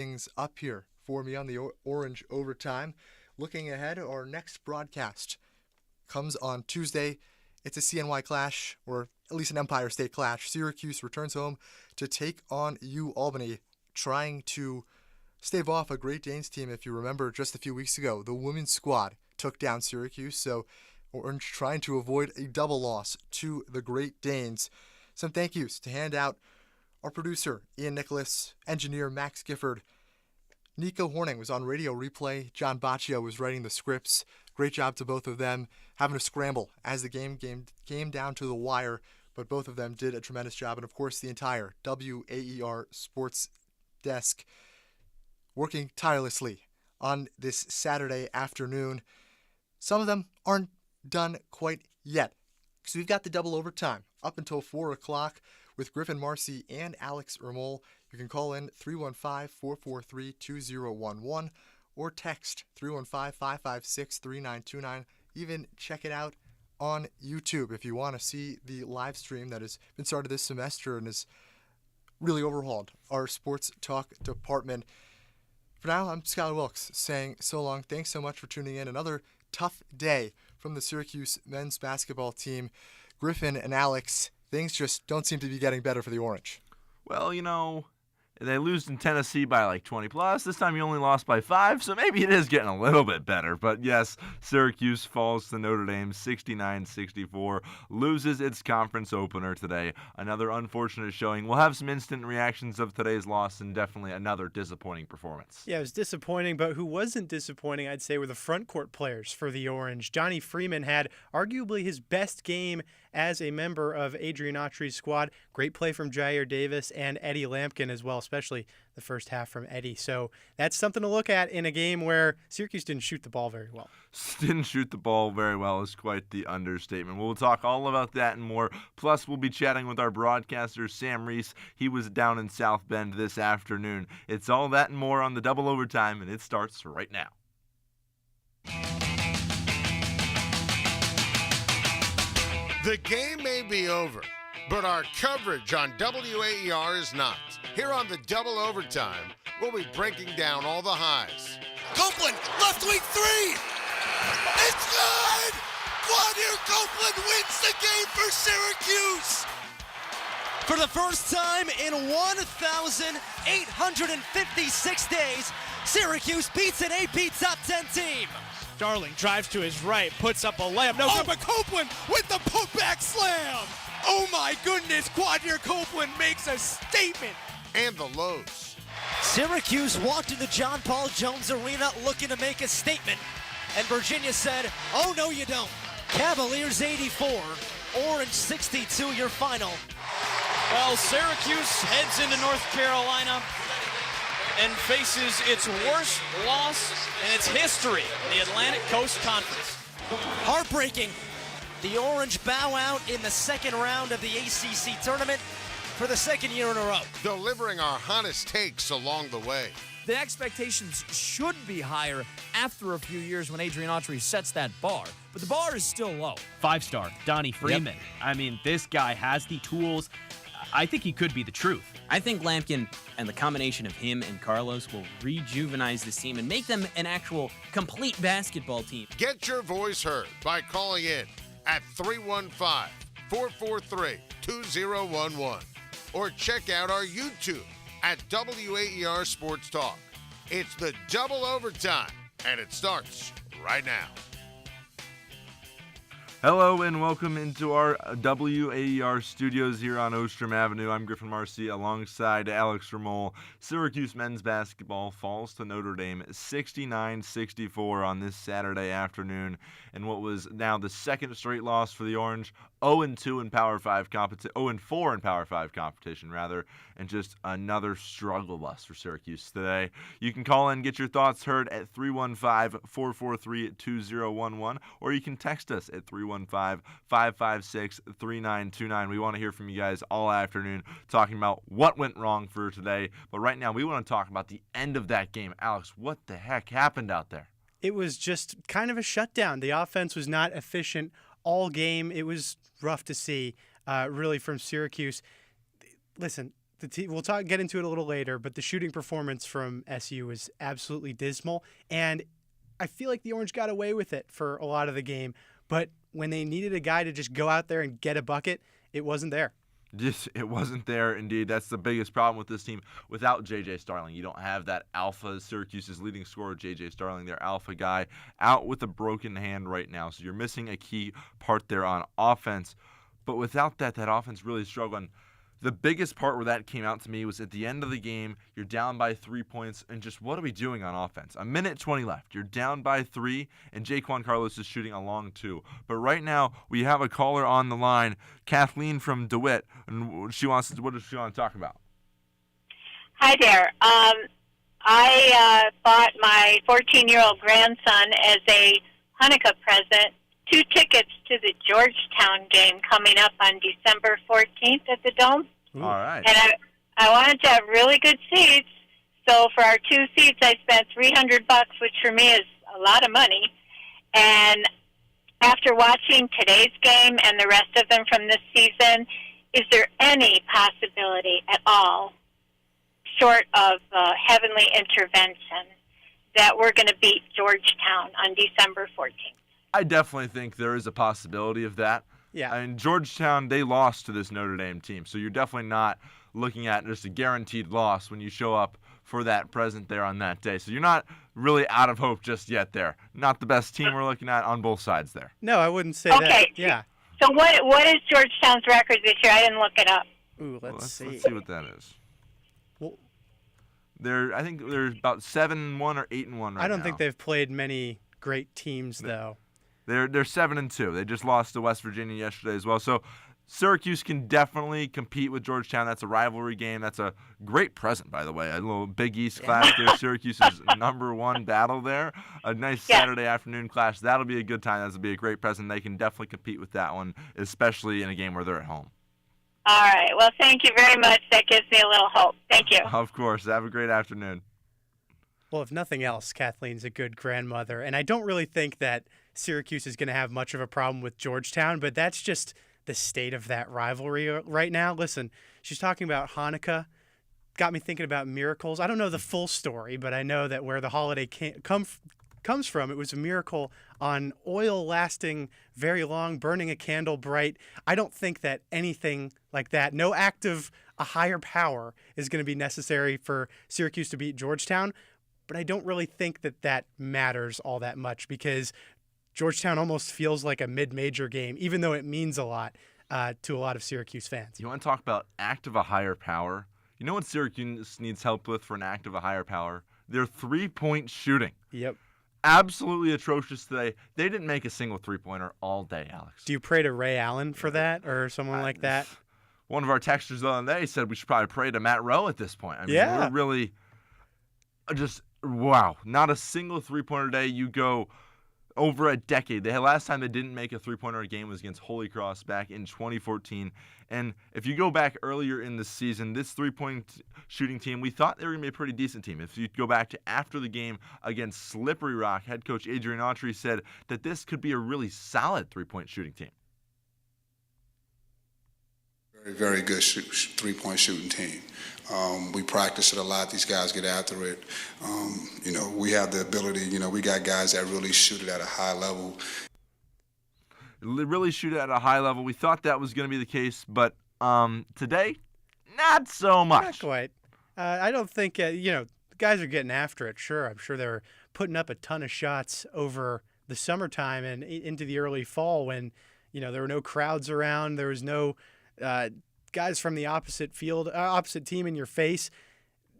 things up here for me on the Orange Overtime. Looking ahead, our next broadcast comes on Tuesday. It's a CNY clash, or at least an Empire State clash. Syracuse returns home to take on Albany, trying to stave off a Great Danes team. If you remember, just a few weeks ago, the women's squad took down Syracuse, so Orange trying to avoid a double loss to the Great Danes. Some thank yous to hand out: our producer, Ian Nicholas, engineer Max Gifford. Nico Horning was on radio replay. John Baccio was writing the scripts. Great job to both of them, having to scramble as the game came down to the wire, but both of them did a tremendous job. And of course, the entire WAER sports desk working tirelessly on this Saturday afternoon. Some of them aren't done quite yet, because we've got the double overtime up until 4 o'clock with Griffin Marcy and Alex Ermol. You can call in 315-443-2011 or text 315-556-3929. Even check it out on YouTube if you want to see the live stream that has been started this semester and has really overhauled our sports talk department. For now, I'm Skylar Wilkes saying so long. Thanks so much for tuning in. Another tough day from the Syracuse men's basketball team. Griffin and Alex, things just don't seem to be getting better for the Orange. Well, they lose in Tennessee by like 20 plus. This time you only lost by 5, so maybe it is getting a little bit better. But yes, Syracuse falls to Notre Dame 69-64, loses its conference opener today. Another unfortunate showing. We'll have some instant reactions of today's loss and definitely another disappointing performance. Yeah, it was disappointing, but who wasn't disappointing, I'd say, were the front court players for the Orange. Johnny Freeman had arguably his best game as a member of Adrian Autry's squad. Great play from Jair Davis and Eddie Lampkin as well, especially the first half from Eddie. So that's something to look at in a game where Syracuse didn't shoot the ball very well. Didn't shoot the ball very well is quite the understatement. We'll talk all about that and more. Plus, we'll be chatting with our broadcaster, Sam Reese. He was down in South Bend this afternoon. It's all that and more on the double overtime, and it starts right now. The game may be over, but our coverage on WAER is not. Here on the double overtime, we'll be breaking down all the highs. Copeland, left wing three! It's good! Vladimir Copeland wins the game for Syracuse! For the first time in 1,856 days, Syracuse beats an AP top 10 team. Darling drives to his right, puts up a layup. No, but Copeland with the putback slam. Oh my goodness, Quadir Copeland makes a statement. And the lows. Syracuse walked into John Paul Jones Arena looking to make a statement, and Virginia said, oh no you don't. Cavaliers 84, Orange 62, your final. Well, Syracuse heads into North Carolina and faces its worst loss in its history in the Atlantic Coast Conference. Heartbreaking. The Orange bow out in the second round of the ACC tournament for the second year in a row. Delivering our hottest takes along the way. The expectations should be higher after a few years when Adrian Autry sets that bar, but the bar is still low. 5-star, Donnie Freeman. Yep. I mean, this guy has the tools. I think he could be the truth. I think Lampkin and the combination of him and Carlos will rejuvenize this team and make them an actual complete basketball team. Get your voice heard by calling in at 315-443-2011 or check out our YouTube at WAER Sports Talk. It's the double overtime, and it starts right now. Hello and welcome into our WAER studios here on Ostrom Avenue. I'm Griffin Marcy alongside Alex Ramol. Syracuse men's basketball falls to Notre Dame 69-64 on this Saturday afternoon in what was now the second straight loss for the Orange. 0-2 in Power 5 competition, 0-4 in Power 5 competition rather, and just another struggle bus for Syracuse today. You can call in, get your thoughts heard at 315-443-2011, or you can text us at 315-556-3929. We want to hear from you guys all afternoon talking about what went wrong for today. But right now, we want to talk about the end of that game. Alex, what the heck happened out there? It was just kind of a shutdown. The offense was not efficient all game. It was rough to see, really, from Syracuse. Listen, we'll get into it a little later, but the shooting performance from SU was absolutely dismal, and I feel like the Orange got away with it for a lot of the game, but when they needed a guy to just go out there and get a bucket, it wasn't there. It wasn't there, indeed. That's the biggest problem with this team. Without J.J. Starling, you don't have that alpha. Syracuse's leading scorer, J.J. Starling, their alpha guy, out with a broken hand right now. So you're missing a key part there on offense. But without that offense really struggling. The biggest part where that came out to me was at the end of the game, you're down by 3 points, and just what are we doing on offense? A minute 20 left. You're down by 3, and Jaquan Carlos is shooting a long 2. But right now, we have a caller on the line, Kathleen from DeWitt, and what does she want to talk about? Hi there. I bought my 14-year-old grandson as a Hanukkah present 2 tickets to the Georgetown game coming up on December 14th at the Dome. All right. And I wanted to have really good seats. So for our 2 seats, I spent $300, which for me is a lot of money. And after watching today's game and the rest of them from this season, is there any possibility at all, short of heavenly intervention, that we're going to beat Georgetown on December 14th? I definitely think there is a possibility of that. Yeah. I mean, Georgetown, they lost to this Notre Dame team, so you're definitely not looking at just a guaranteed loss when you show up for that present there on that day. So you're not really out of hope just yet there. Not the best team we're looking at on both sides there. No, I wouldn't say that. Okay. Yeah. So what is Georgetown's record this year? I didn't look it up. Ooh, Let's see. see what that is. Well, I think they're about 7-1 or 8-1 right now. I don't think they've played many great teams, though. They're 7-2. They just lost to West Virginia yesterday as well. So Syracuse can definitely compete with Georgetown. That's a rivalry game. That's a great present, by the way. A little Big East clash there. Syracuse's #1 battle there. A nice Saturday afternoon clash. That'll be a good time. That'll be a great present. They can definitely compete with that one, especially in a game where they're at home. All right. Well, thank you very much. That gives me a little hope. Thank you. Of course. Have a great afternoon. Well, if nothing else, Kathleen's a good grandmother, and I don't really think that Syracuse is going to have much of a problem with Georgetown, but that's just the state of that rivalry right now. Listen, she's talking about Hanukkah, got me thinking about miracles. I don't know the full story, but I know that where the holiday comes from, it was a miracle on oil lasting very long, burning a candle bright. I don't think that anything like that, no act of a higher power, is going to be necessary for Syracuse to beat Georgetown, but I don't really think that that matters all that much because Georgetown almost feels like a mid-major game, even though it means a lot to a lot of Syracuse fans. You want to talk about act of a higher power? You know what Syracuse needs help with for an act of a higher power? Their three-point shooting. Yep. Absolutely atrocious today. They didn't make a single three-pointer all day, Alex. Do you pray to Ray Allen for that or someone like that? One of our texters the other day said we should probably pray to Matt Rowe at this point. I mean, Yeah. we're really just, wow. Not a single three-pointer day. You go over a decade. Last time they didn't make a three-pointer a game was against Holy Cross back in 2014. And if you go back earlier in the season, this three-point shooting team, we thought they were going to be a pretty decent team. If you go back to after the game against Slippery Rock, head coach Adrian Autry said that this could be a really solid three-point shooting team. Very, very good three-point shooting team. We practice it a lot. These guys get after it. We have the ability, we got guys that really shoot it at a high level. Really shoot it at a high level. We thought that was going to be the case, but today, not so much. Not quite. I don't think, the guys are getting after it. Sure, I'm sure they're putting up a ton of shots over the summertime and into the early fall when, there were no crowds around. There was no guys from the opposite team in your face.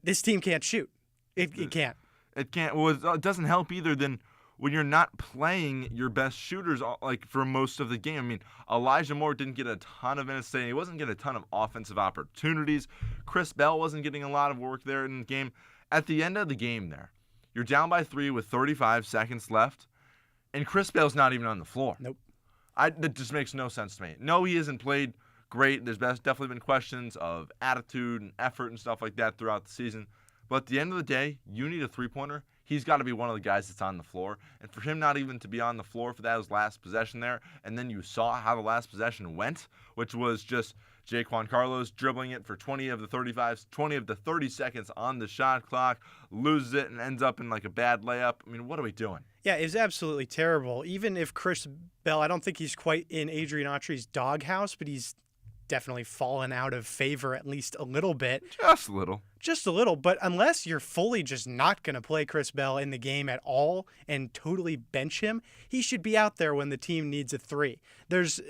This team can't shoot. It can't. It can't. Well, it doesn't help either then when you're not playing your best shooters like for most of the game. I mean, Elijah Moore didn't get a ton of minutes today. He wasn't getting a ton of offensive opportunities. Chris Bell wasn't getting a lot of work there in the game. At the end of the game there, you're down by 3 with 35 seconds left, and Chris Bell's not even on the floor. Nope. That just makes no sense to me. No, he hasn't played great. There's definitely been questions of attitude and effort and stuff like that throughout the season. But at the end of the day, you need a three-pointer. He's got to be one of the guys that's on the floor. And for him not even to be on the floor for that his last possession there, and then you saw how the last possession went, which was just Jaquan Carlos dribbling it for 20 of the 30 seconds on the shot clock, loses it and ends up in like a bad layup. I mean, what are we doing? Yeah, it was absolutely terrible. Even if Chris Bell, I don't think he's quite in Adrian Autry's doghouse, but he's definitely fallen out of favor at least a little bit. Just a little. Just a little, but unless you're fully just not going to play Chris Bell in the game at all and totally bench him, he should be out there when the team needs a three. There's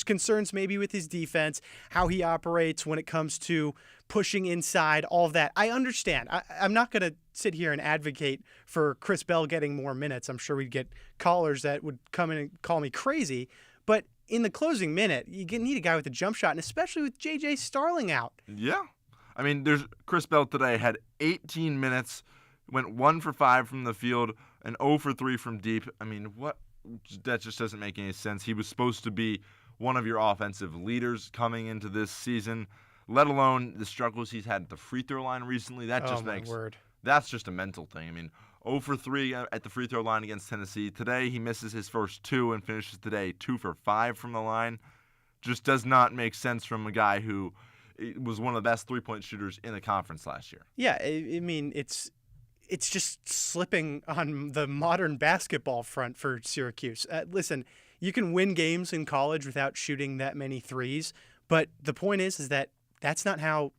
concerns maybe with his defense, how he operates when it comes to pushing inside, all of that. I understand. I'm not going to sit here and advocate for Chris Bell getting more minutes. I'm sure we'd get callers that would come in and call me crazy, but in the closing minute, you need a guy with a jump shot, and especially with J.J. Starling out. Yeah. I mean, Chris Bell today had 18 minutes, went 1 for 5 from the field, and 0 for 3 from deep. I mean, that just doesn't make any sense. He was supposed to be one of your offensive leaders coming into this season, let alone the struggles he's had at the free throw line recently. That's just a mental thing. I mean, 0 for 3 at the free throw line against Tennessee. Today, he misses his first 2 and finishes today 2 for 5 from the line. Just does not make sense from a guy who was one of the best three-point shooters in the conference last year. Yeah, I mean, it's just slipping on the modern basketball front for Syracuse. Listen, you can win games in college without shooting that many threes, but the point is that that's not how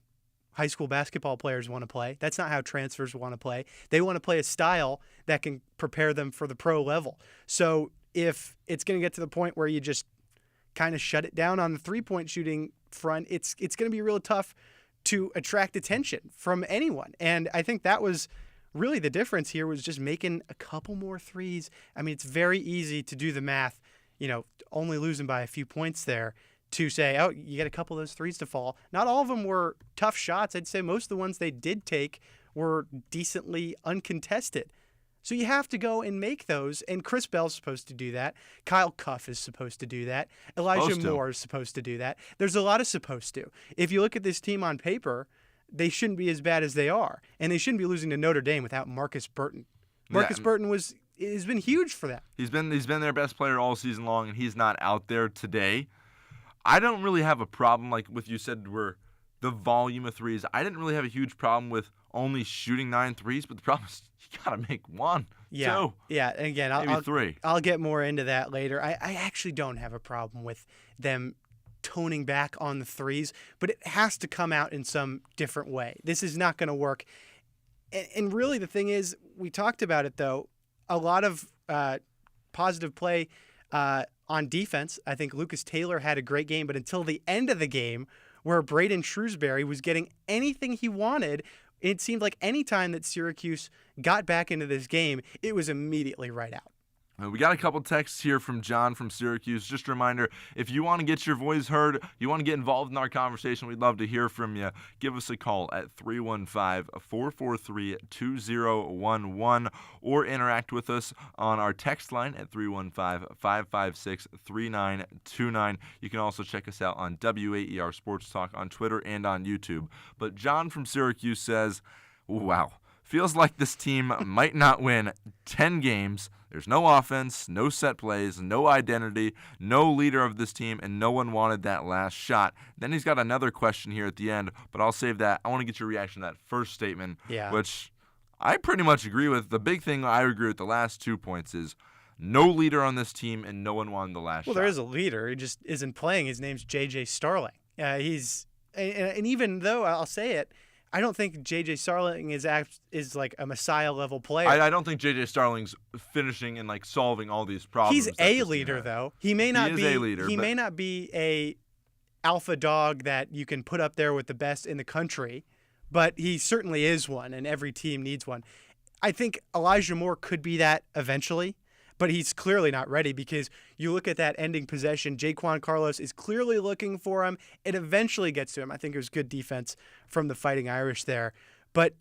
high school basketball players want to play. That's not how transfers want to play. They want to play a style that can prepare them for the pro level. So if it's going to get to the point where you just kind of shut it down on the three-point shooting front, it's going to be real tough to attract attention from anyone. And I think that was really the difference here, was just making a couple more threes. I mean, it's very easy to do the math, only losing by a few points there, to say, oh, you got a couple of those threes to fall. Not all of them were tough shots. I'd say most of the ones they did take were decently uncontested. So you have to go and make those, and Chris Bell's supposed to do that. Kyle Cuff is supposed to do that. Elijah Moore is supposed to do that. There's a lot of supposed to. If you look at this team on paper, they shouldn't be as bad as they are, and they shouldn't be losing to Notre Dame without Marcus Burton. Marcus Burton has been huge for them. He's been their best player all season long, and he's not out there today. I don't really have a problem, like what you said, where the volume of threes. I didn't really have a huge problem with only shooting 9 threes, but the problem is you got to make 1, 2. Yeah, and again, maybe 3. I'll get more into that later. I actually don't have a problem with them toning back on the threes, but it has to come out in some different way. This is not going to work. And really the thing is, we talked about it, though, a lot of positive play on defense. I think Lucas Taylor had a great game, but until the end of the game, where Braden Shrewsbury was getting anything he wanted, it seemed like any time that Syracuse got back into this game, it was immediately right out. We got a couple texts here from John from Syracuse. Just a reminder, if you want to get your voice heard, you want to get involved in our conversation, we'd love to hear from you. Give us a call at 315-443-2011 or interact with us on our text line at 315-556-3929. You can also check us out on WAER Sports Talk on Twitter and on YouTube. But John from Syracuse says, wow, feels like this team might not win 10 games. There's no offense, no set plays, no identity, no leader of this team, and no one wanted that last shot. Then he's got another question here at the end, but I'll save that. I want to get your reaction to that first statement, which I pretty much agree with. The big thing I agree with the last 2 points is no leader on this team, and no one wanted the last shot. Well, there is a leader. He just isn't playing. His name's J.J. Starling. And even though I'll say it, I don't think J.J. Starling is like a Messiah-level player. I don't think J.J. Starling's finishing and like solving all these problems. He's a leader, though. He may not be a leader. He may not be a alpha dog that you can put up there with the best in the country, but he certainly is one, and every team needs one. I think Elijah Moore could be that eventually, but he's clearly not ready, because you look at that ending possession, Jaquan Carlos is clearly looking for him. It eventually gets to him. I think it was good defense from the Fighting Irish there. But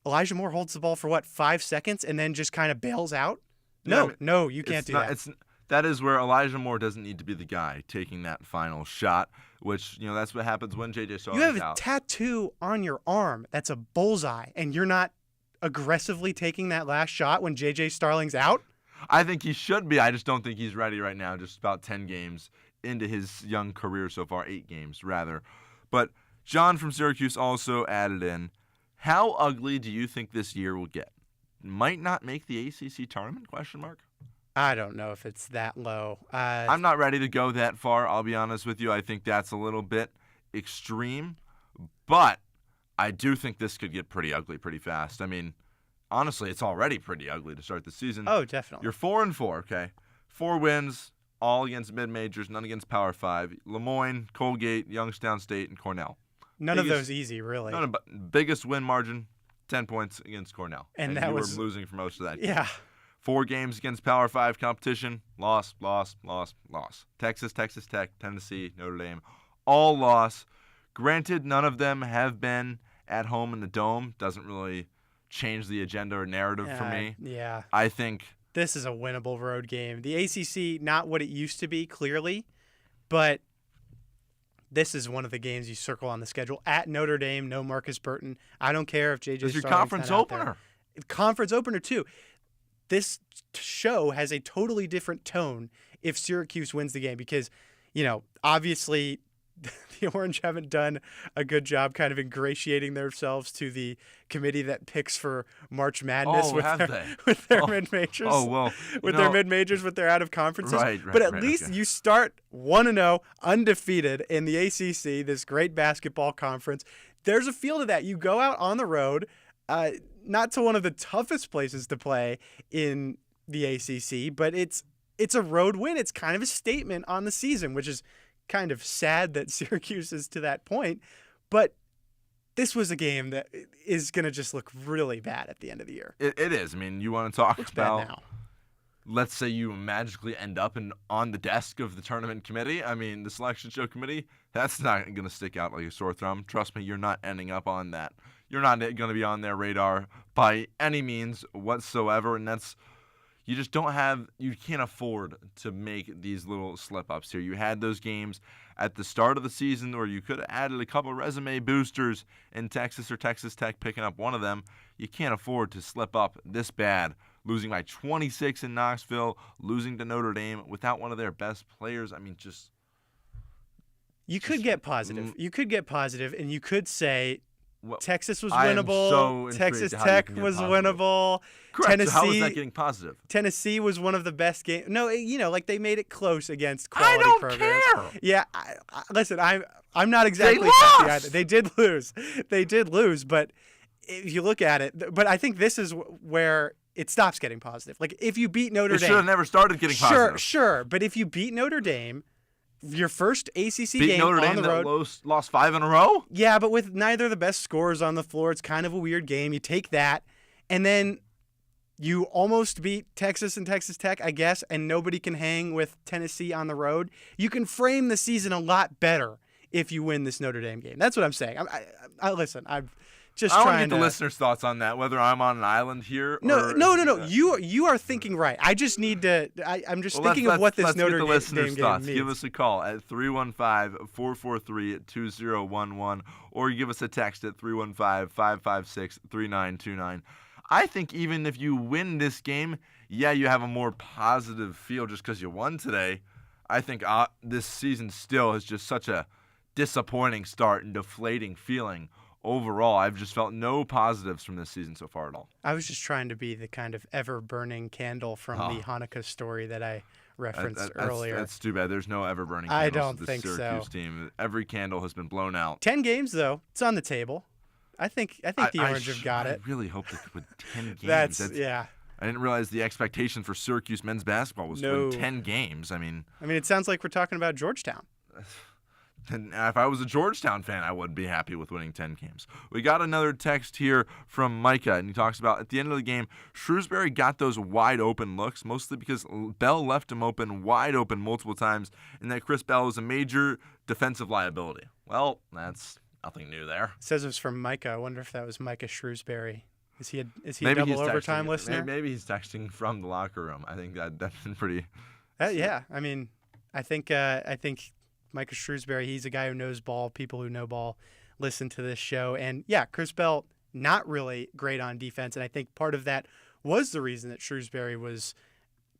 Elijah Moore holds the ball for, 5 seconds and then just kind of bails out? No, you can't do that. That is where Elijah Moore doesn't need to be the guy taking that final shot, which, that's what happens when J.J. Starling's out. You have a tattoo on your arm that's a bullseye, and you're not aggressively taking that last shot when J.J. Starling's out? I think he should be. I just don't think he's ready right now, just about 10 games into his young career so far, 8 games rather. But John from Syracuse also added in, how ugly do you think this year will get? Might not make the ACC tournament, question mark? I don't know if it's that low. I'm not ready to go that far, I'll be honest with you. I think that's a little bit extreme, but I do think this could get pretty ugly pretty fast. I mean, honestly, it's already pretty ugly to start the season. Oh, definitely. You're 4-4, okay? 4 wins, all against mid-majors, none against Power 5. Lemoyne, Colgate, Youngstown State, and Cornell. None of those easy, really. Biggest win margin, 10 points against Cornell. And that you was were losing for most of that game. Yeah. 4 games against Power 5 competition, loss. Texas, Texas Tech, Tennessee, Notre Dame, all loss. Granted, none of them have been at home in the Dome. Doesn't really change the agenda or narrative for me. Yeah. I think this is a winnable road game. The ACC, not what it used to be, clearly, but this is one of the games you circle on the schedule. At Notre Dame, no Marcus Burton. I don't care if JJ. This is your Starling's conference not out there. opener. Conference opener, too. This show has a totally different tone if Syracuse wins the game because, obviously the Orange haven't done a good job kind of ingratiating themselves to the committee that picks for March Madness with their mid-majors. Oh, well. With their mid-majors, with their out-of-conferences. Right, but at right, least okay. you start 1-0, undefeated in the ACC, this great basketball conference. There's a feel to that. You go out on the road, not to one of the toughest places to play in the ACC, but it's a road win. It's kind of a statement on the season, which is kind of sad that Syracuse is to that point. But this was a game that is going to just look really bad at the end of the year. It is. I mean, you want to talk Looks about, bad now. let's say you magically end up on the desk of the tournament committee. I mean, the selection show committee, that's not going to stick out like a sore thumb. Trust me, you're not ending up on that. You're not going to be on their radar by any means whatsoever, and you can't afford to make these little slip-ups here. You had those games at the start of the season where you could have added a couple resume boosters in Texas or Texas Tech picking up one of them. You can't afford to slip up this bad, losing by 26 in Knoxville, losing to Notre Dame without one of their best players. I mean, You could get positive. You could get positive, and you could say Texas was I am winnable. so Texas intrigued how you Tech can get was positive. winnable. Correct. Tennessee, So how is that getting positive? Tennessee was one of the best games. No, like they made it close against quality I don't programs. care. Yeah, listen, I'm not exactly lost. happy either. They did lose. They did lose, but if you look at it, but I think this is where it stops getting positive. Like if you beat Notre It Dame, should have never started getting positive. Sure, but if you beat Notre Dame, your first ACC Beat game Notre on Dame the road. that lost 5 in a row? Yeah, but with neither of the best scorers on the floor, it's kind of a weird game. You take that, and then you almost beat Texas and Texas Tech, I guess, and nobody can hang with Tennessee on the road. You can frame the season a lot better if you win this Notre Dame game. That's what I'm saying. Listen, I'm just I want to trying get the listeners' thoughts on that, whether I'm on an island here No. or... You are thinking right. I just need to. I'm just thinking of what this let's Notre get the Dame listeners' game thoughts. means. Give us a call at 315-443-2011, or you give us a text at 315-556-3929. I think even if you win this game, yeah, you have a more positive feel just because you won today. I think this season still is just such a disappointing start and deflating feeling. Overall, I've just felt no positives from this season so far at all. I was just trying to be the kind of ever-burning candle from the Hanukkah story that I referenced earlier. That's too bad. There's no ever-burning I candles don't to think this so. Syracuse team. Every candle has been blown out. 10 games, though. It's on the table. I think the Orange have got it. I really hope they could win 10 games. Yeah. I didn't realize the expectation for Syracuse men's basketball was to win 10 games. I mean, it sounds like we're talking about Georgetown. And if I was a Georgetown fan, I would be happy with winning 10 games. We got another text here from Micah, and he talks about at the end of the game, Shrewsbury got those wide open looks, mostly because Bell left him wide open multiple times, and that Chris Bell was a major defensive liability. Well, that's nothing new there. It says it was from Micah. I wonder if that was Micah Shrewsbury. Is he a Maybe double he's overtime texting, listener? Maybe he's texting from the locker room. I think that's been pretty. Yeah, I think Micah Shrewsbury, he's a guy who knows ball. People who know ball listen to this show. And yeah, Chris Bell, not really great on defense. And I think part of that was the reason that Shrewsbury was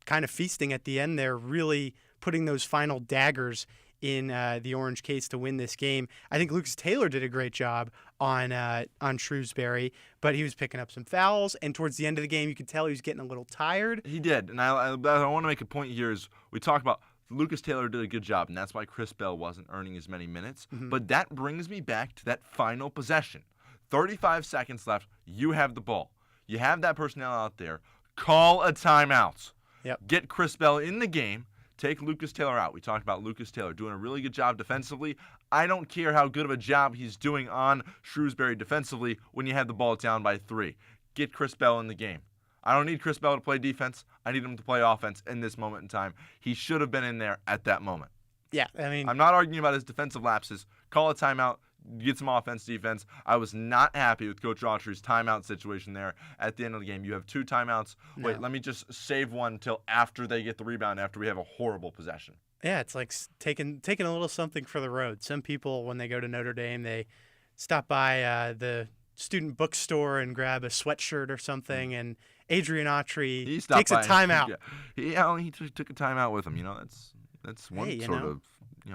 kind of feasting at the end there, really putting those final daggers in the Orange case to win this game. I think Lucas Taylor did a great job on Shrewsbury, but he was picking up some fouls, and towards the end of the game, you could tell he was getting a little tired. He did, and I want to make a point here is we talk about Lucas Taylor did a good job, and that's why Chris Bell wasn't earning as many minutes. But that brings me back to that final possession. 35 seconds left. You have the ball. You have that personnel out there. Call a timeout. Yep. Get Chris Bell in the game. Take Lucas Taylor out. We talked about Lucas Taylor doing a really good job defensively. I don't care how good of a job he's doing on Shrewsbury defensively when you have the ball down by 3. Get Chris Bell in the game. I don't need Chris Bell to play defense. I need him to play offense in this moment in time. He should have been in there at that moment. Yeah, I mean, I'm not arguing about his defensive lapses. Call a timeout. Get some offense, defense. I was not happy with Coach Autry's timeout situation there at the end of the game. You have 2 timeouts. No. Wait, let me just save one until after they get the rebound, after we have a horrible possession. Yeah, it's like taking a little something for the road. Some people, when they go to Notre Dame, they stop by the student bookstore and grab a sweatshirt or something, and Adrian Autry takes a timeout. He took a timeout with him. That's one Hey, sort of,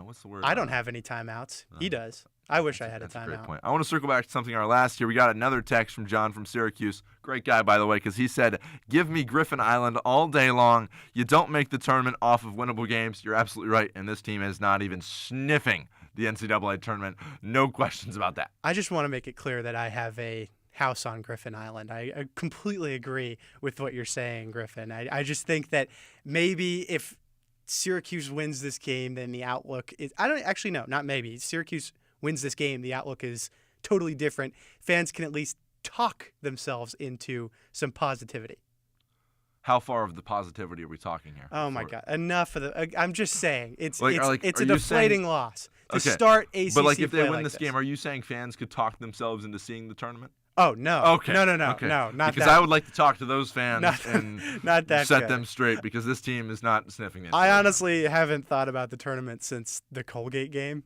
what's the word? I don't have any timeouts. He does. I wish I had a That's a great timeout. point. I want to circle back to something our last year. We got another text from John from Syracuse. Great guy, by the way, because he said, give me Griffin Island all day long. You don't make the tournament off of winnable games. You're absolutely right, and this team is not even sniffing the NCAA tournament. No questions about that. I just want to make it clear that I have a house on Griffin Island. I completely agree with what you're saying, Griffin. I just think that maybe if Syracuse wins this game, then the outlook is – not maybe. Syracuse wins this game, the outlook is totally different. Fans can at least talk themselves into some positivity. How far of the positivity are we talking here? Oh, my God. Enough of the – I'm just saying. It's a are deflating loss to start ACC But, if they play win like this game, are you saying fans could talk themselves into seeing the tournament? Oh, no. Okay. No, Okay. not because that. I would like to talk to those fans and not that set good. them straight because this team is not sniffing it. I honestly haven't thought about the tournament since the Colgate game.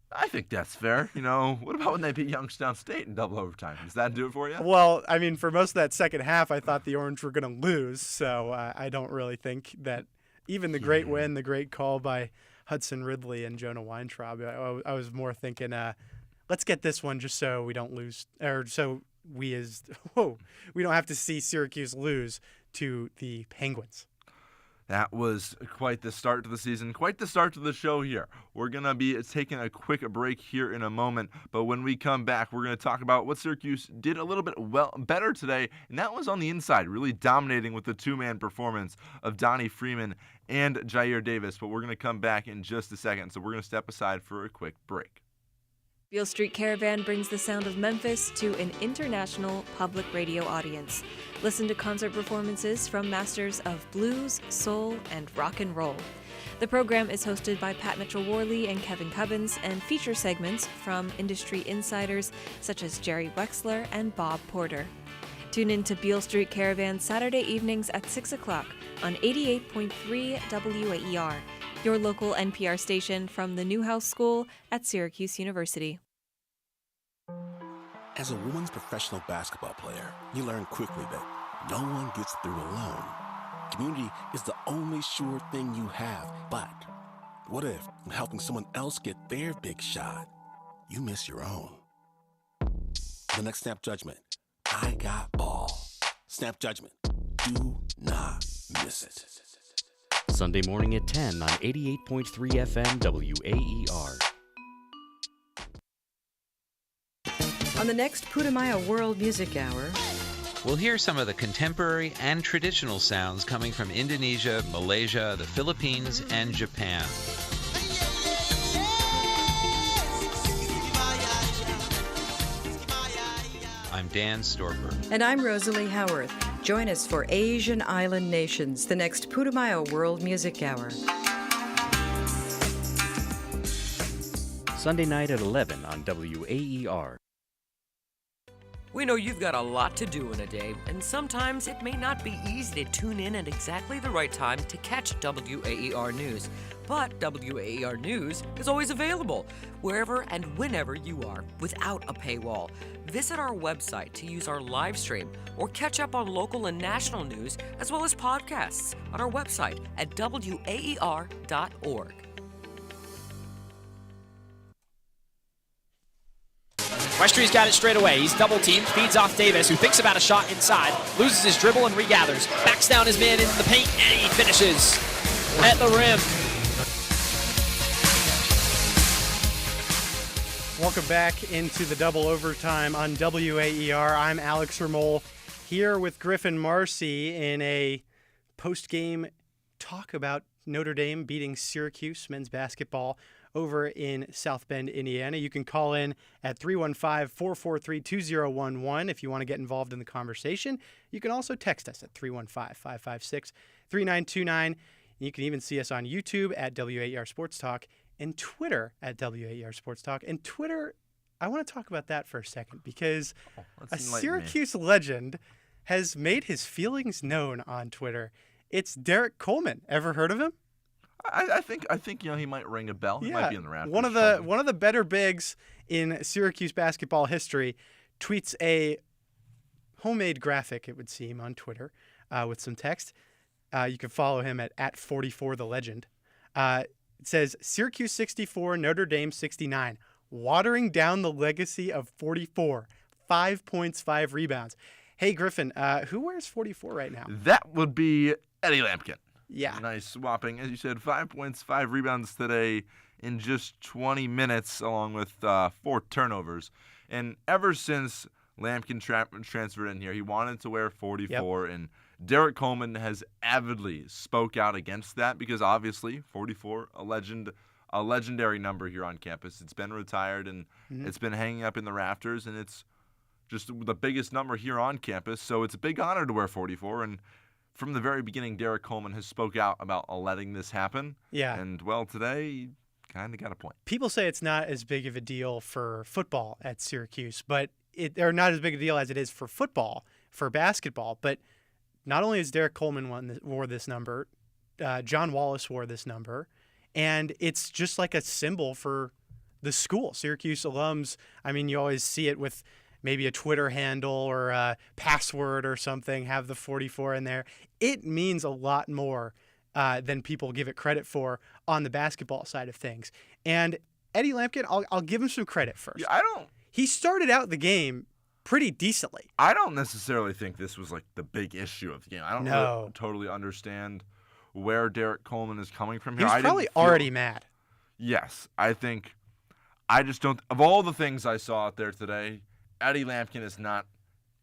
I think that's fair. What about when they beat Youngstown State in double overtime? Does that do it for you? Well, I mean, for most of that second half, I thought the Orange were going to lose, so I don't really think that even the great win, the great call by Hudson Ridley and Jonah Weintraub, I was more thinking, let's get this one just so we don't lose, or so we don't have to see Syracuse lose to the Penguins. That was quite the start to the season, quite the start to the show here. We're going to be taking a quick break here in a moment, but when we come back, we're going to talk about what Syracuse did a little bit better today, and that was on the inside, really dominating with the 2-man performance of Donnie Freeman and Jair Davis, but we're going to come back in just a second, so we're going to step aside for a quick break. Beale Street Caravan brings the sound of Memphis to an international public radio audience. Listen to concert performances from masters of blues, soul, and rock and roll. The program is hosted by Pat Mitchell-Worley and Kevin Cubbins and features segments from industry insiders such as Jerry Wexler and Bob Porter. Tune in to Beale Street Caravan Saturday evenings at 6 o'clock on 88.3 WAER, your local NPR station from the Newhouse School at Syracuse University. As a women's professional basketball player, you learn quickly that no one gets through alone. Community is the only sure thing you have. But what if, in helping someone else get their big shot, you miss your own? The next Snap Judgment, I got ball. Snap Judgment. Do not miss it. Sunday morning at 10 on 88.3 FM WAER. On the next Putumayo World Music Hour, we'll hear some of the contemporary and traditional sounds coming from Indonesia, Malaysia, the Philippines, and Japan. I'm Dan Storper. And I'm Rosalie Howarth. Join us for Asian Island Nations, the next Putumayo World Music Hour. Sunday night at 11 on WAER. We know you've got a lot to do in a day, and sometimes it may not be easy to tune in at exactly the right time to catch WAER News. But WAER News is always available, wherever and whenever you are, without a paywall. Visit our website to use our live stream or catch up on local and national news, as well as podcasts on our website at WAER.org. Westry's got it straight away. He's double-teamed, feeds off Davis, who thinks about a shot inside, loses his dribble and regathers, backs down his man in the paint, and he finishes at the rim. Welcome back into the double overtime on WAER. I'm Alex Ramol here with Griffin Marcy in a post-game talk about Notre Dame beating Syracuse men's basketball over in South Bend, Indiana. You can call in at 315-443-2011 if you want to get involved in the conversation. You can also text us at 315-556-3929. You can even see us on YouTube at WAER Sports Talk and Twitter at WAER Sports Talk. And Twitter, I want to talk about that for a second because a Syracuse legend has made his feelings known on Twitter. It's Derek Coleman. Ever heard of him? I think he might ring a bell. He might be in the Raptors. One of the better bigs in Syracuse basketball history tweets a homemade graphic, it would seem, on Twitter with some text. You can follow him at @44thelegend. It says, Syracuse 64, Notre Dame 69. Watering down the legacy of 44. 5 points, 5 rebounds. Hey, Griffin, who wears 44 right now? That would be Eddie Lampkin. Yeah. Nice swapping. As you said, 5 points, 5 rebounds today in just 20 minutes, along with 4 turnovers. And ever since Lampkin transferred in here, he wanted to wear 44, and Derek Coleman has avidly spoke out against that because obviously 44, a legendary number here on campus. It's been retired, and it's been hanging up in the rafters, and it's just the biggest number here on campus. So it's a big honor to wear 44, and from the very beginning, Derek Coleman has spoke out about letting this happen. Yeah. And, well, today, he kind of got a point. People say it's not as big of a deal for football at Syracuse, but or not as big a deal as it is for football, for basketball. But not only has Derek Coleman wore this number, John Wallace wore this number, and it's just like a symbol for the school. Syracuse alums, I mean, you always see it with maybe a Twitter handle or a password or something, have the 44 in there. It means a lot more than people give it credit for on the basketball side of things. And Eddie Lampkin, I'll give him some credit first. Yeah, He started out the game pretty decently. I don't necessarily think this was like the big issue of the game. I don't really totally understand where Derek Coleman is coming from here. He was probably already mad. Yes, I just don't. Of all the things I saw out there today, Eddie Lampkin is not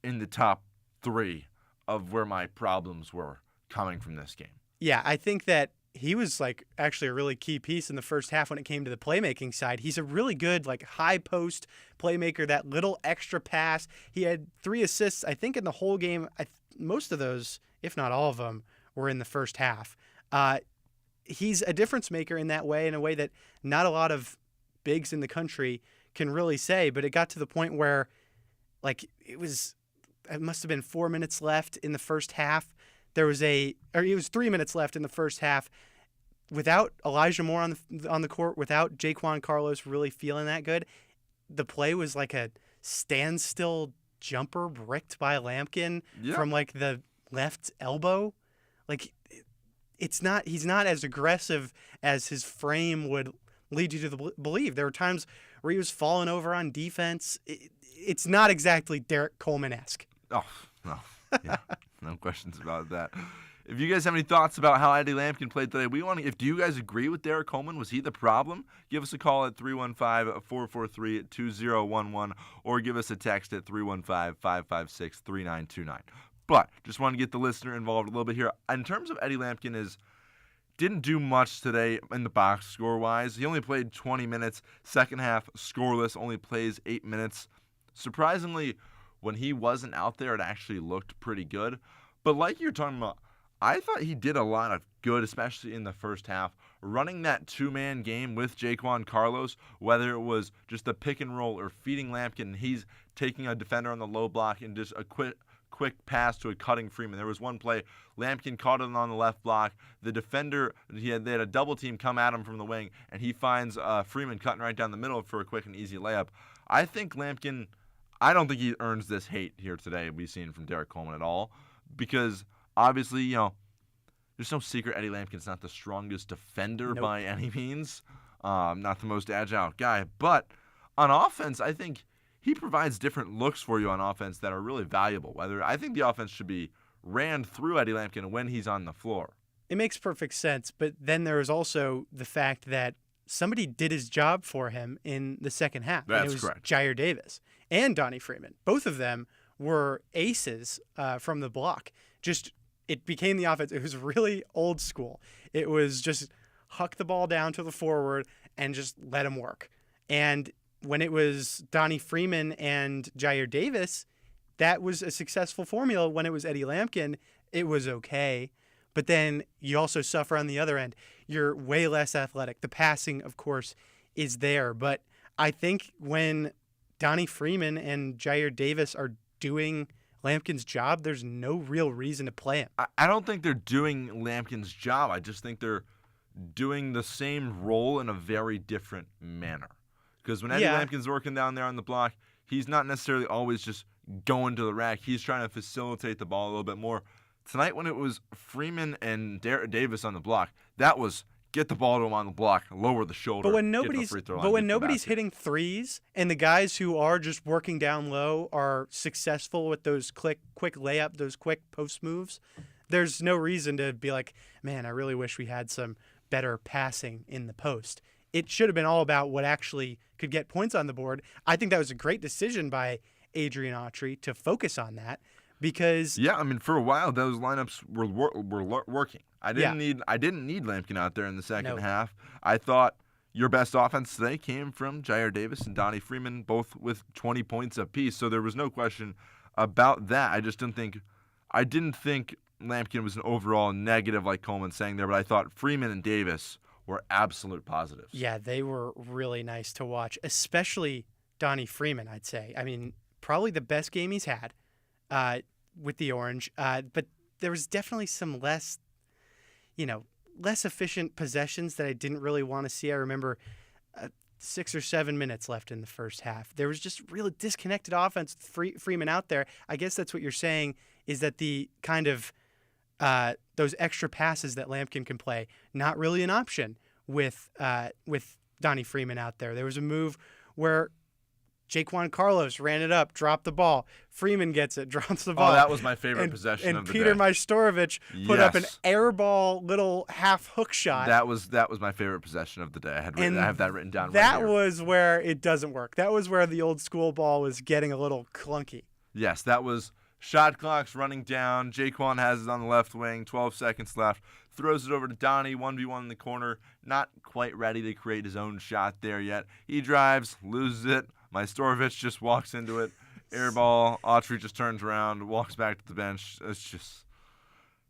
in the top 3 of where my problems were coming from this game. Yeah, I think that he was like actually a really key piece in the first half when it came to the playmaking side. He's a really good like high post playmaker, that little extra pass. He had 3 assists, I think, in the whole game. Most of those, if not all of them, were in the first half. He's a difference maker in that way, in a way that not a lot of bigs in the country can really say. But it got to the point where it must have been 4 minutes left in the first half. It was 3 minutes left in the first half without Elijah Moore on the court, without Jaquan Carlos really feeling that good. The play was like a standstill jumper bricked by Lampkin from like the left elbow. He's not as aggressive as his frame would lead you to believe. There were times where he was falling over on defense. It's not exactly Derek Coleman-esque. Oh, no. Yeah, no questions about that. If you guys have any thoughts about how Eddie Lampkin played today, do you guys agree with Derek Coleman? Was he the problem? Give us a call at 315-443-2011 or give us a text at 315-556-3929. But just want to get the listener involved a little bit here. In terms of Eddie Lampkin, didn't do much today in the box score-wise. He only played 20 minutes. Second half, scoreless, only plays 8 minutes. Surprisingly, when he wasn't out there, it actually looked pretty good. But like you're talking about, I thought he did a lot of good, especially in the first half. Running that 2-man game with Jaquan Carlos, whether it was just a pick and roll or feeding Lampkin, he's taking a defender on the low block and just a quick pass to a cutting Freeman. There was one play, Lampkin caught it on the left block. The defender, they had a double team come at him from the wing, and he finds Freeman cutting right down the middle for a quick and easy layup. I think Lampkin, I don't think he earns this hate here today we've seen from Derek Coleman at all, because obviously, there's no secret Eddie Lampkin's not the strongest defender by any means, not the most agile guy, but on offense, I think he provides different looks for you on offense that are really valuable. I think the offense should be ran through Eddie Lampkin when he's on the floor. It makes perfect sense, but then there is also the fact that somebody did his job for him in the second half. That's and it was correct. Jair Davis and Donnie Freeman. Both of them were aces from the block. It became the offense. It was really old school. It was just huck the ball down to the forward and just let him work. And when it was Donnie Freeman and Jair Davis, that was a successful formula. When it was Eddie Lampkin, it was okay. But then you also suffer on the other end. You're way less athletic. The passing, of course, is there. But I think when Donnie Freeman and Jair Davis are doing Lampkin's job, there's no real reason to play him. I don't think they're doing Lampkin's job. I just think they're doing the same role in a very different manner. Because when Eddie Lampkin's working down there on the block, he's not necessarily always just going to the rack. He's trying to facilitate the ball a little bit more. Tonight, when it was Freeman and Davis on the block, that was get the ball to him on the block, lower the shoulder. But when nobody's hitting threes and the guys who are just working down low are successful with those quick layup, those quick post moves, there's no reason to be like, man, I really wish we had some better passing in the post. It should have been all about what actually could get points on the board. I think that was a great decision by Adrian Autry to focus on that. Because for a while those lineups were working. I didn't need Lampkin out there in the second half. I thought your best offense today came from Jair Davis and Donnie Freeman, both with 20 points apiece. So there was no question about that. I didn't think Lampkin was an overall negative like Coleman's saying there, but I thought Freeman and Davis were absolute positives. Yeah, they were really nice to watch, especially Donnie Freeman, I'd say. I mean, probably the best game he's had. With the Orange, but there was definitely some less efficient possessions that I didn't really want to see. I remember 6 or 7 minutes left in the first half. There was just really disconnected offense with Freeman out there. I guess that's what you're saying, is that the kind of those extra passes that Lampkin can play, not really an option with Donnie Freeman out there. There was a move where Jaquan Carlos ran it up, dropped the ball. Freeman gets it, drops the ball. Oh, that was my favorite possession of the day. And Peter Majstorovic put up an airball little half hook shot. That was my favorite possession of the day. I have that written down. That right here. was where it doesn't work. That was where the old school ball was getting a little clunky. Yes, that was shot clock's running down. Jaquan has it on the left wing, 12 seconds left. Throws it over to Donnie, 1v1 in the corner. Not quite ready to create his own shot there yet. He drives, loses it. Majstorovic just walks into it. Air ball. Autry just turns around, walks back to the bench. It's just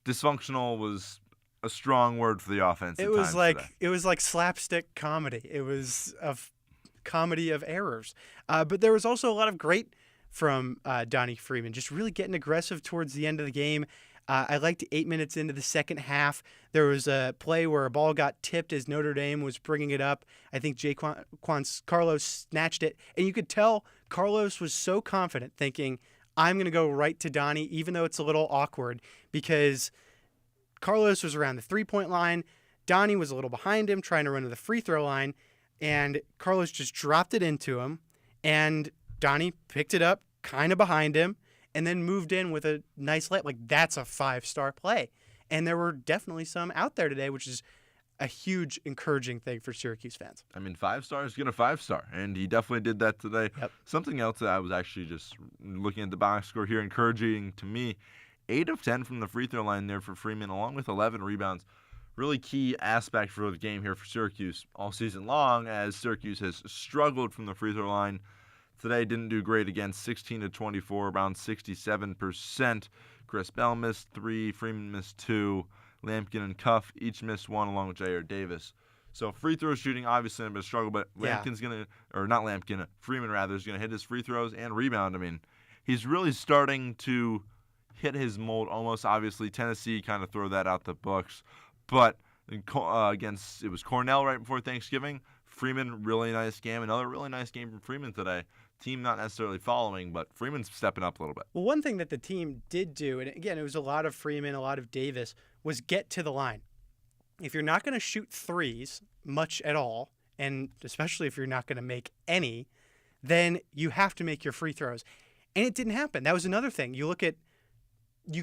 dysfunctional was a strong word for the offense. It was like slapstick comedy. It was a comedy of errors. But there was also a lot of great from Donnie Freeman, just really getting aggressive towards the end of the game. I liked 8 minutes into the second half. There was a play where a ball got tipped as Notre Dame was bringing it up. I think Carlos snatched it. And you could tell Carlos was so confident, thinking, I'm going to go right to Donnie, even though it's a little awkward, because Carlos was around the three-point line. Donnie was a little behind him, trying to run to the free throw line. And Carlos just dropped it into him. And Donnie picked it up kind of behind him, and then moved in with a nice layup. Like, that's a 5-star play. And there were definitely some out there today, which is a huge encouraging thing for Syracuse fans. I mean, 5 stars get a 5-star, and he definitely did that today. Yep. Something else that I was actually just looking at the box score here, encouraging to me, 8 of 10 from the free throw line there for Freeman, along with 11 rebounds. Really key aspect for the game here for Syracuse all season long, as Syracuse has struggled from the free throw line. Today didn't do great again, 16-24, around 67%. Chris Bell missed 3, Freeman missed 2, Lampkin and Cuff each missed 1, along with Jair Davis. So free throw shooting obviously a bit of a struggle, but Freeman is gonna hit his free throws and rebound. I mean, he's really starting to hit his mold. Almost obviously Tennessee kind of throw that out the books, but it was Cornell right before Thanksgiving. Freeman, really nice game. Another really nice game from Freeman today. Team not necessarily following, but Freeman's stepping up a little bit. Well, one thing that the team did do, and again, it was a lot of Freeman, a lot of Davis, was get to the line. If you're not going to shoot threes much at all, and especially if you're not going to make any, then you have to make your free throws. And it didn't happen. That was another thing. You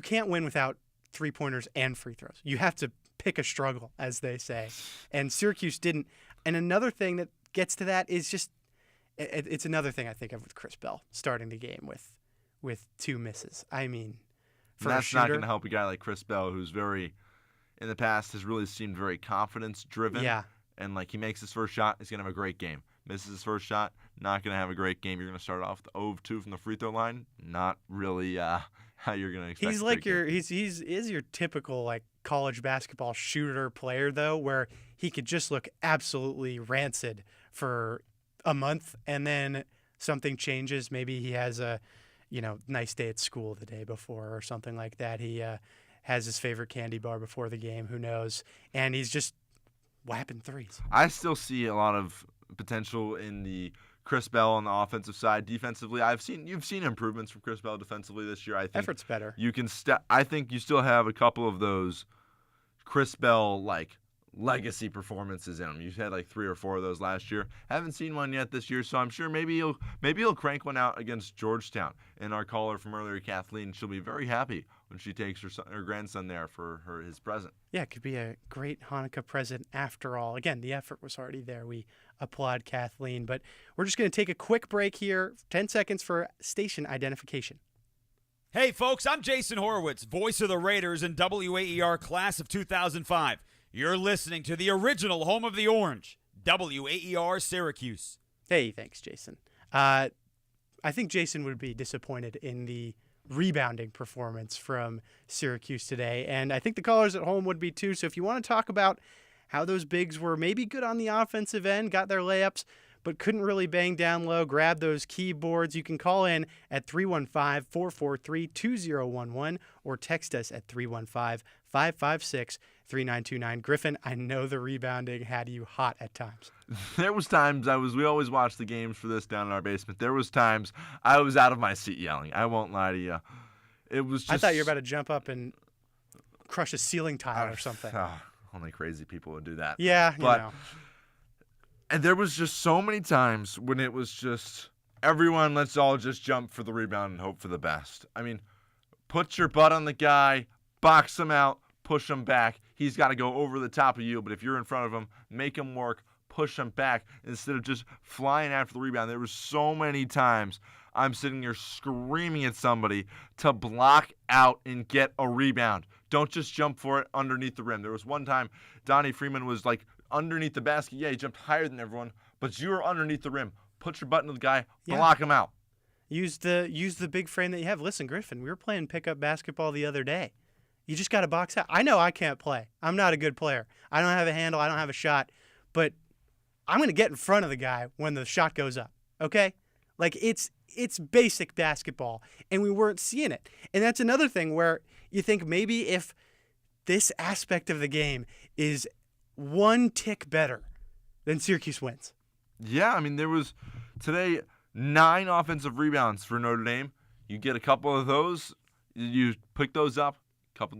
can't win without three-pointers and free throws. You have to pick a struggle, as they say. And Syracuse didn't. And another thing that gets to that is just, it's another thing I think of with Chris Bell starting the game with 2 misses. I mean, that's not going to help a guy like Chris Bell, who's in the past has really seemed very confidence-driven. Yeah. And he makes his first shot, he's going to have a great game. Misses his first shot, not going to have a great game. You're going to start off with 0 of 2 from the free throw line. Not really how you're going to expect. He's like your typical college basketball shooter player though, where he could just look absolutely rancid for a month and then something changes. Maybe he has a nice day at school the day before or something like that. He has his favorite candy bar before the game. Who knows? And he's just whapping threes. I still see a lot of potential in the Chris Bell on the offensive side. Defensively, you've seen improvements from Chris Bell defensively this year. I think effort's better. I think you still have a couple of those Chris Bell legacy performances in him. You've had 3 or 4 of those last year. Haven't seen one yet this year, so I'm sure maybe he'll crank one out against Georgetown. And our caller from earlier, Kathleen, she'll be very happy when she takes her grandson there for his present. Yeah, it could be a great Hanukkah present after all. Again, the effort was already there. We applaud Kathleen, but we're just going to take a quick break here, 10 seconds for station identification. Hey folks, I'm Jason Horowitz, voice of the Raiders and WAER class of 2005. You're listening to the original home of the Orange, WAER Syracuse. Hey, thanks, Jason. I think Jason would be disappointed in the rebounding performance from Syracuse today, and I think the callers at home would be too. So if you want to talk about how those bigs were maybe good on the offensive end, got their layups, but couldn't really bang down low, grab those keyboards, you can call in at 315-443-2011 or text us at 315-556-3929. Griffin, I know the rebounding had you hot at times. There was times we always watch the games for this down in our basement. There was times I was out of my seat yelling. I won't lie to you. It was just, I thought you were about to jump up and crush a ceiling tile or something. Only crazy people would do that. Yeah, but and there was just so many times when it was just, everyone, let's all just jump for the rebound and hope for the best. I mean, put your butt on the guy, box him out, push him back. He's got to go over the top of you, but if you're in front of him, make him work, push him back instead of just flying after the rebound. There were so many times I'm sitting here screaming at somebody to block out and get a rebound. Don't just jump for it underneath the rim. There was one time Donnie Freeman was underneath the basket. Yeah, he jumped higher than everyone, but you were underneath the rim. Put your butt into the guy, block him out. Use the big frame that you have. Listen, Griffin, we were playing pickup basketball the other day. You just got to box out. I know I can't play. I'm not a good player. I don't have a handle. I don't have a shot. But I'm going to get in front of the guy when the shot goes up, okay? It's basic basketball, and we weren't seeing it. And that's another thing where you think maybe if this aspect of the game is one tick better, then Syracuse wins. Yeah, I mean, there was today 9 offensive rebounds for Notre Dame. You get a couple of those, you pick those up,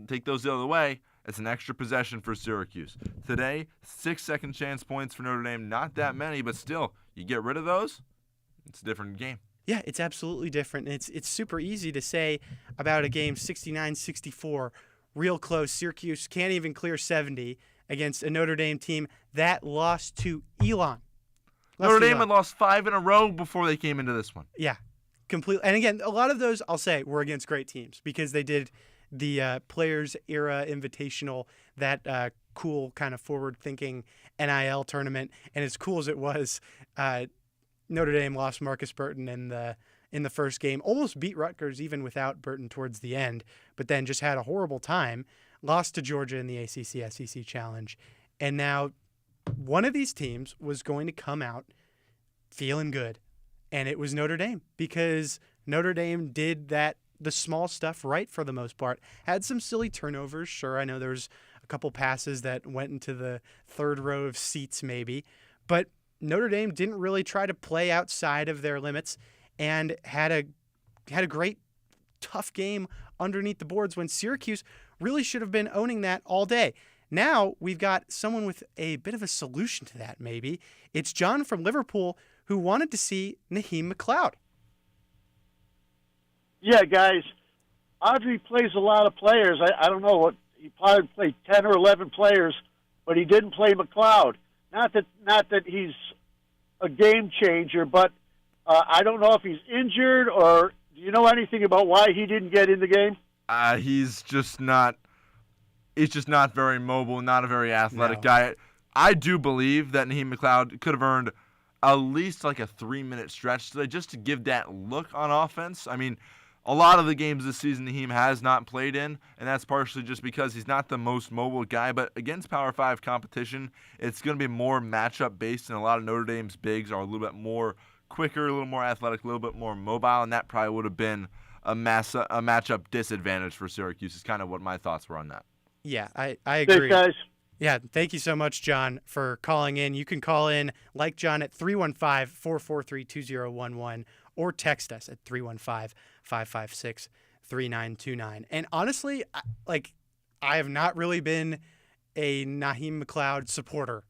take those the other way. It's an extra possession for Syracuse. Today, 6 second chance points for Notre Dame. Not that many, but still, you get rid of those, it's a different game. Yeah, it's absolutely different. It's super easy to say about a game 69-64, real close. Syracuse can't even clear 70 against a Notre Dame team that lost to Elon. Notre Dame had lost 5 in a row before they came into this one. Yeah, completely. And again, a lot of those, I'll say, were against great teams because they did the Players Era Invitational, that cool kind of forward-thinking NIL tournament. And as cool as it was, Notre Dame lost Marcus Burton in the first game, almost beat Rutgers even without Burton towards the end, but then just had a horrible time, lost to Georgia in the ACC-SEC Challenge, and now one of these teams was going to come out feeling good, and it was Notre Dame because Notre Dame did the small stuff right for the most part. Had some silly turnovers, sure. I know there was a couple passes that went into the third row of seats maybe, but Notre Dame didn't really try to play outside of their limits and had a great, tough game underneath the boards when Syracuse really should have been owning that all day. Now we've got someone with a bit of a solution to that maybe. It's John from Liverpool who wanted to see Naheem McLeod. Yeah, guys, Audrey plays a lot of players. I don't know what he probably played 10 or 11 players, but he didn't play McLeod. Not that he's a game changer, but I don't know if he's injured or do you know anything about why he didn't get in the game? He's just not very mobile, not a very athletic guy. I do believe that Naheem McLeod could have earned at least like a 3-minute stretch today just to give that look on offense. I mean, a lot of the games this season Naheem has not played in, and that's partially just because he's not the most mobile guy. But against Power 5 competition, it's going to be more matchup based, and a lot of Notre Dame's bigs are a little bit more quicker, a little more athletic, a little bit more mobile, and that probably would have been a matchup disadvantage for Syracuse is kind of what my thoughts were on that. Yeah, I agree. Thanks, guys. Yeah, thank you so much, John, for calling in. You can call in, like John, at 315-443-2011 or text us at 315-556-3929. And honestly, I have not really been a Naheem McLeod supporter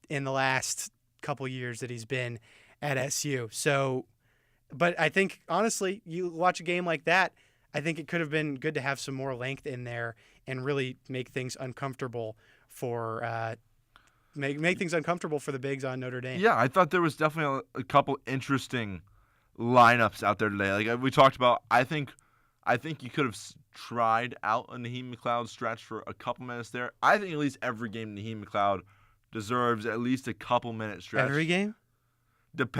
in the last couple years that he's been at SU. So, but I think, honestly, you watch a game like that, I think it could have been good to have some more length in there and really make things uncomfortable for make things uncomfortable for the bigs on Notre Dame. Yeah, I thought there was definitely a couple interesting lineups out there today. Like we talked about, I think you could have tried out a Naheem McLeod stretch for a couple minutes there. I think at least every game Naheem McLeod deserves at least a couple minute stretch. Every game?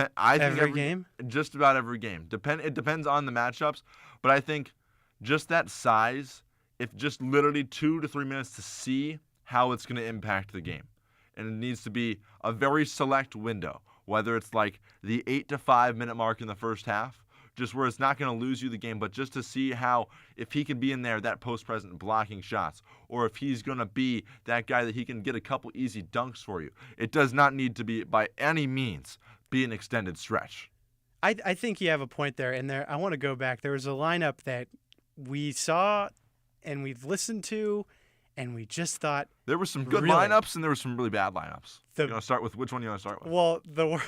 Every game? Just about every game. It depends on the matchups, but I think just that size, if just literally 2 to 3 minutes to see how it's going to impact the game. And it needs to be a very select window, whether it's like the 8 to 5 minute mark in the first half, just where it's not going to lose you the game, but just to see how, if he can be in there, that post-present blocking shots, or if he's going to be that guy that he can get a couple easy dunks for you. It does not need to be, by any means, be an extended stretch. I think you have a point there. And I want to go back. There was a lineup that we saw and we've listened to, and we just thought there were some good lineups and there were some really bad lineups. You want to start with which one you want to start with? Well, the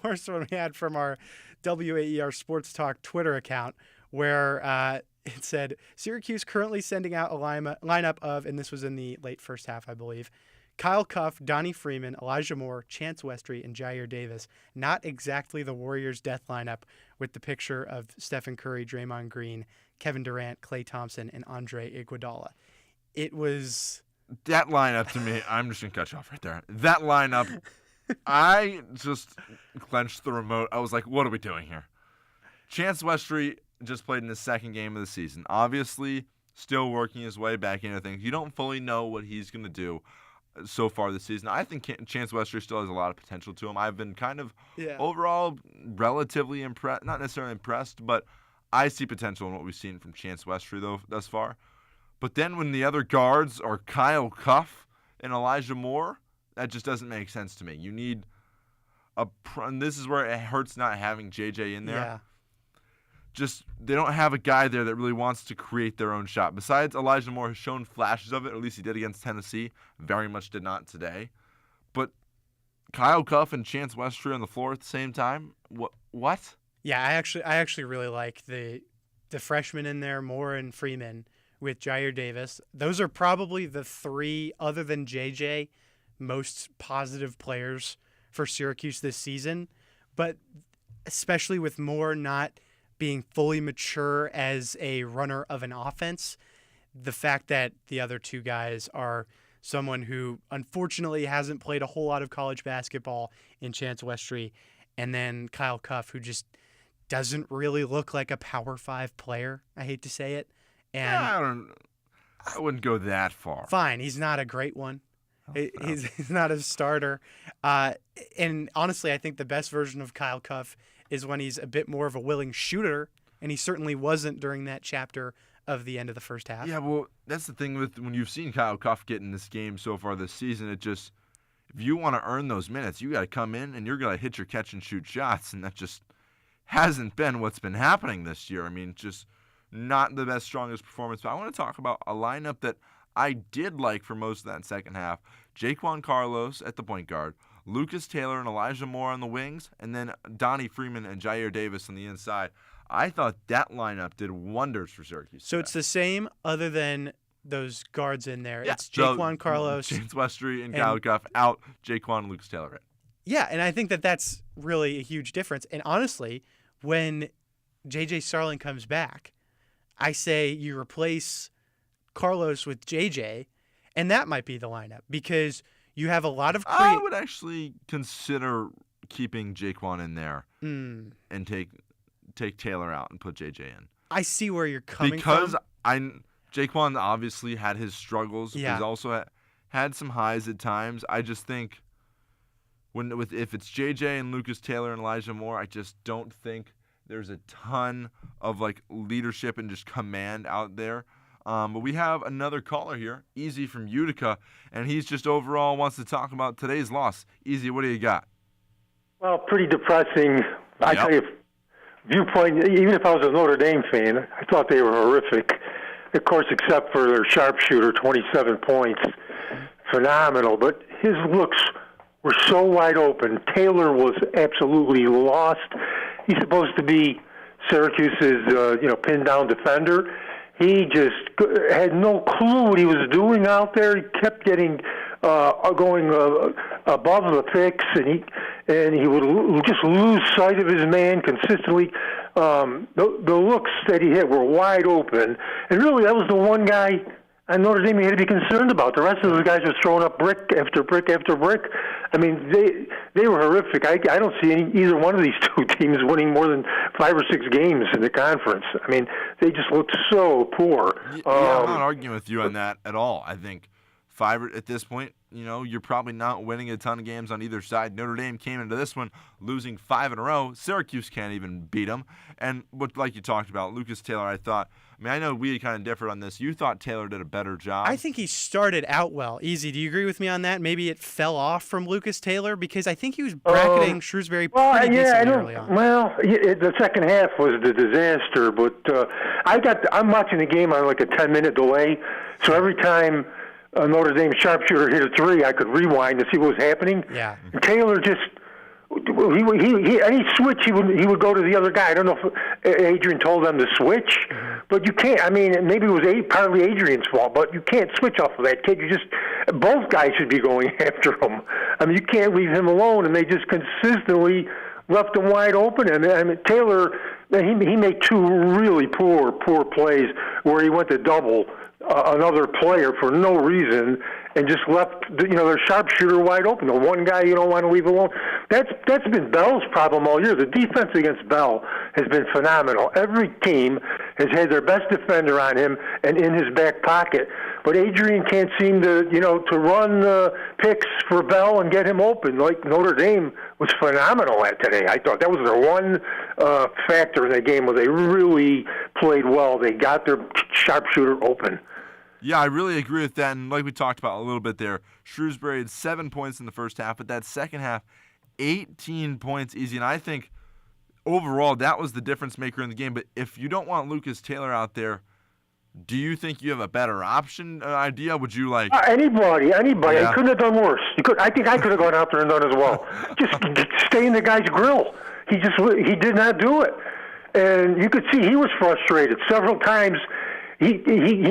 worst one we had from our WAER Sports Talk Twitter account, where it said Syracuse currently sending out a lineup of, and this was in the late first half, I believe, Kyle Cuff, Donnie Freeman, Elijah Moore, Chance Westry, and Jair Davis. Not exactly the Warriors' death lineup with the picture of Stephen Curry, Draymond Green, Kevin Durant, Klay Thompson, and Andre Iguodala. It was... That lineup to me, I'm just going to cut you off right there. That lineup, I just clenched the remote. I was like, what are we doing here? Chance Westry just played in his second game of the season. Obviously, still working his way back into things. You don't fully know what he's going to do so far this season. I think Chance Westry still has a lot of potential to him. I've been kind of overall relatively impressed, not necessarily impressed, but I see potential in what we've seen from Chance Westry though thus far. But then when the other guards are Kyle Cuff and Elijah Moore, that just doesn't make sense to me. You need and this is where it hurts not having JJ in there. Yeah. Just they don't have a guy there that really wants to create their own shot. Besides, Elijah Moore has shown flashes of it, or at least he did against Tennessee. Very much did not today. But Kyle Cuff and Chance Westry on the floor at the same time? What? Yeah, I actually really like the freshmen in there, Moore and Freeman, with Jair Davis. Those are probably the three, other than JJ, most positive players for Syracuse this season. But especially with Moore not being fully mature as a runner of an offense, the fact that the other two guys are someone who unfortunately hasn't played a whole lot of college basketball in Chance Westry, and then Kyle Cuff, who just doesn't really look like a Power 5 player. I hate to say it. And I wouldn't go that far. Fine, he's not a great one. He's not a starter. And honestly, I think the best version of Kyle Cuff is when he's a bit more of a willing shooter, and he certainly wasn't during that chapter of the end of the first half. Yeah, well, that's the thing with when you've seen Kyle Cuff get in this game so far this season, it just, if you want to earn those minutes, you got to come in and you're going to hit your catch and shoot shots, and that just hasn't been what's been happening this year. I mean, just not the best, strongest performance. But I want to talk about a lineup that I did like for most of that second half. Jaquan Carlos at the point guard, Lucas Taylor and Elijah Moore on the wings, and then Donnie Freeman and Jair Davis on the inside. I thought that lineup did wonders for Syracuse. So it's the same other than those guards in there. Yeah. It's Jaquan Carlos. James Westry and Kyle Guff out, Jaquan and Lucas Taylor in. Yeah, and I think that that's really a huge difference. And honestly, when J.J. Starling comes back, I say you replace Carlos with J.J., and that might be the lineup because you have a lot of I would actually consider keeping Jaquan in there and take Taylor out and put J.J. in. I see where you're coming from. Because Jaquan obviously had his struggles. Yeah. He's also had some highs at times. I just think if it's JJ and Lucas Taylor and Elijah Moore, I just don't think there's a ton of leadership and just command out there. But we have another caller here, Easy from Utica, and he's just overall wants to talk about today's loss. Easy, what do you got? Well, pretty depressing. I tell you, viewpoint, even if I was a Notre Dame fan, I thought they were horrific. Of course, except for their sharpshooter, 27 points. Phenomenal. But his looks were so wide open. Taylor was absolutely lost. He's supposed to be Syracuse's, pinned-down defender. He just had no clue what he was doing out there. He kept getting going above the picks, and he would just lose sight of his man consistently. The looks that he had were wide open, and really that was the one guy on Notre Dame he had to be concerned about. The rest of those guys were throwing up brick after brick after brick. I mean, they were horrific. I don't see either one of these two teams winning more than 5 or 6 games in the conference. I mean, they just looked so poor. I'm not arguing with you on that at all. I think 5 at this point, you're probably not winning a ton of games on either side. Notre Dame came into this one losing 5 in a row. Syracuse can't even beat them. And like you talked about, Lucas Taylor, I know we kind of differed on this. You thought Taylor did a better job. I think he started out well. Easy, do you agree with me on that? Maybe it fell off from Lucas Taylor because I think he was bracketing Shrewsbury pretty decently early on. Well, the second half was the disaster, but I'm watching the game on a 10-minute delay, so every time a Notre Dame sharpshooter hit a 3, I could rewind to see what was happening. Yeah. And Taylor just any switch he would go to the other guy. I don't know if Adrian told them to switch, but you can't. I mean, maybe it was partly Adrian's fault, but you can't switch off of that kid. Both guys should be going after him. I mean, you can't leave him alone, and they just consistently left him wide open. And I mean, Taylor, he made 2 really poor plays where he went to double another player for no reason and just left their sharpshooter wide open. The one guy you don't want to leave alone. That's been Bell's problem all year. The defense against Bell has been phenomenal. Every team has had their best defender on him and in his back pocket. But Adrian can't seem to to run picks for Bell and get him open like Notre Dame was phenomenal at today. I thought that was their one factor in the game where they really played well. They got their sharpshooter open. Yeah, I really agree with that. And like we talked about a little bit there, Shrewsbury had 7 points in the first half, but that second half, 18 points easy. And I think overall that was the difference maker in the game. But if you don't want Lucas Taylor out there, do you think you have a better idea? Would you anybody? Yeah. He couldn't have done worse. I think I could have gone out there and done as well. Just stay in the guy's grill. He did not do it, and you could see he was frustrated several times. He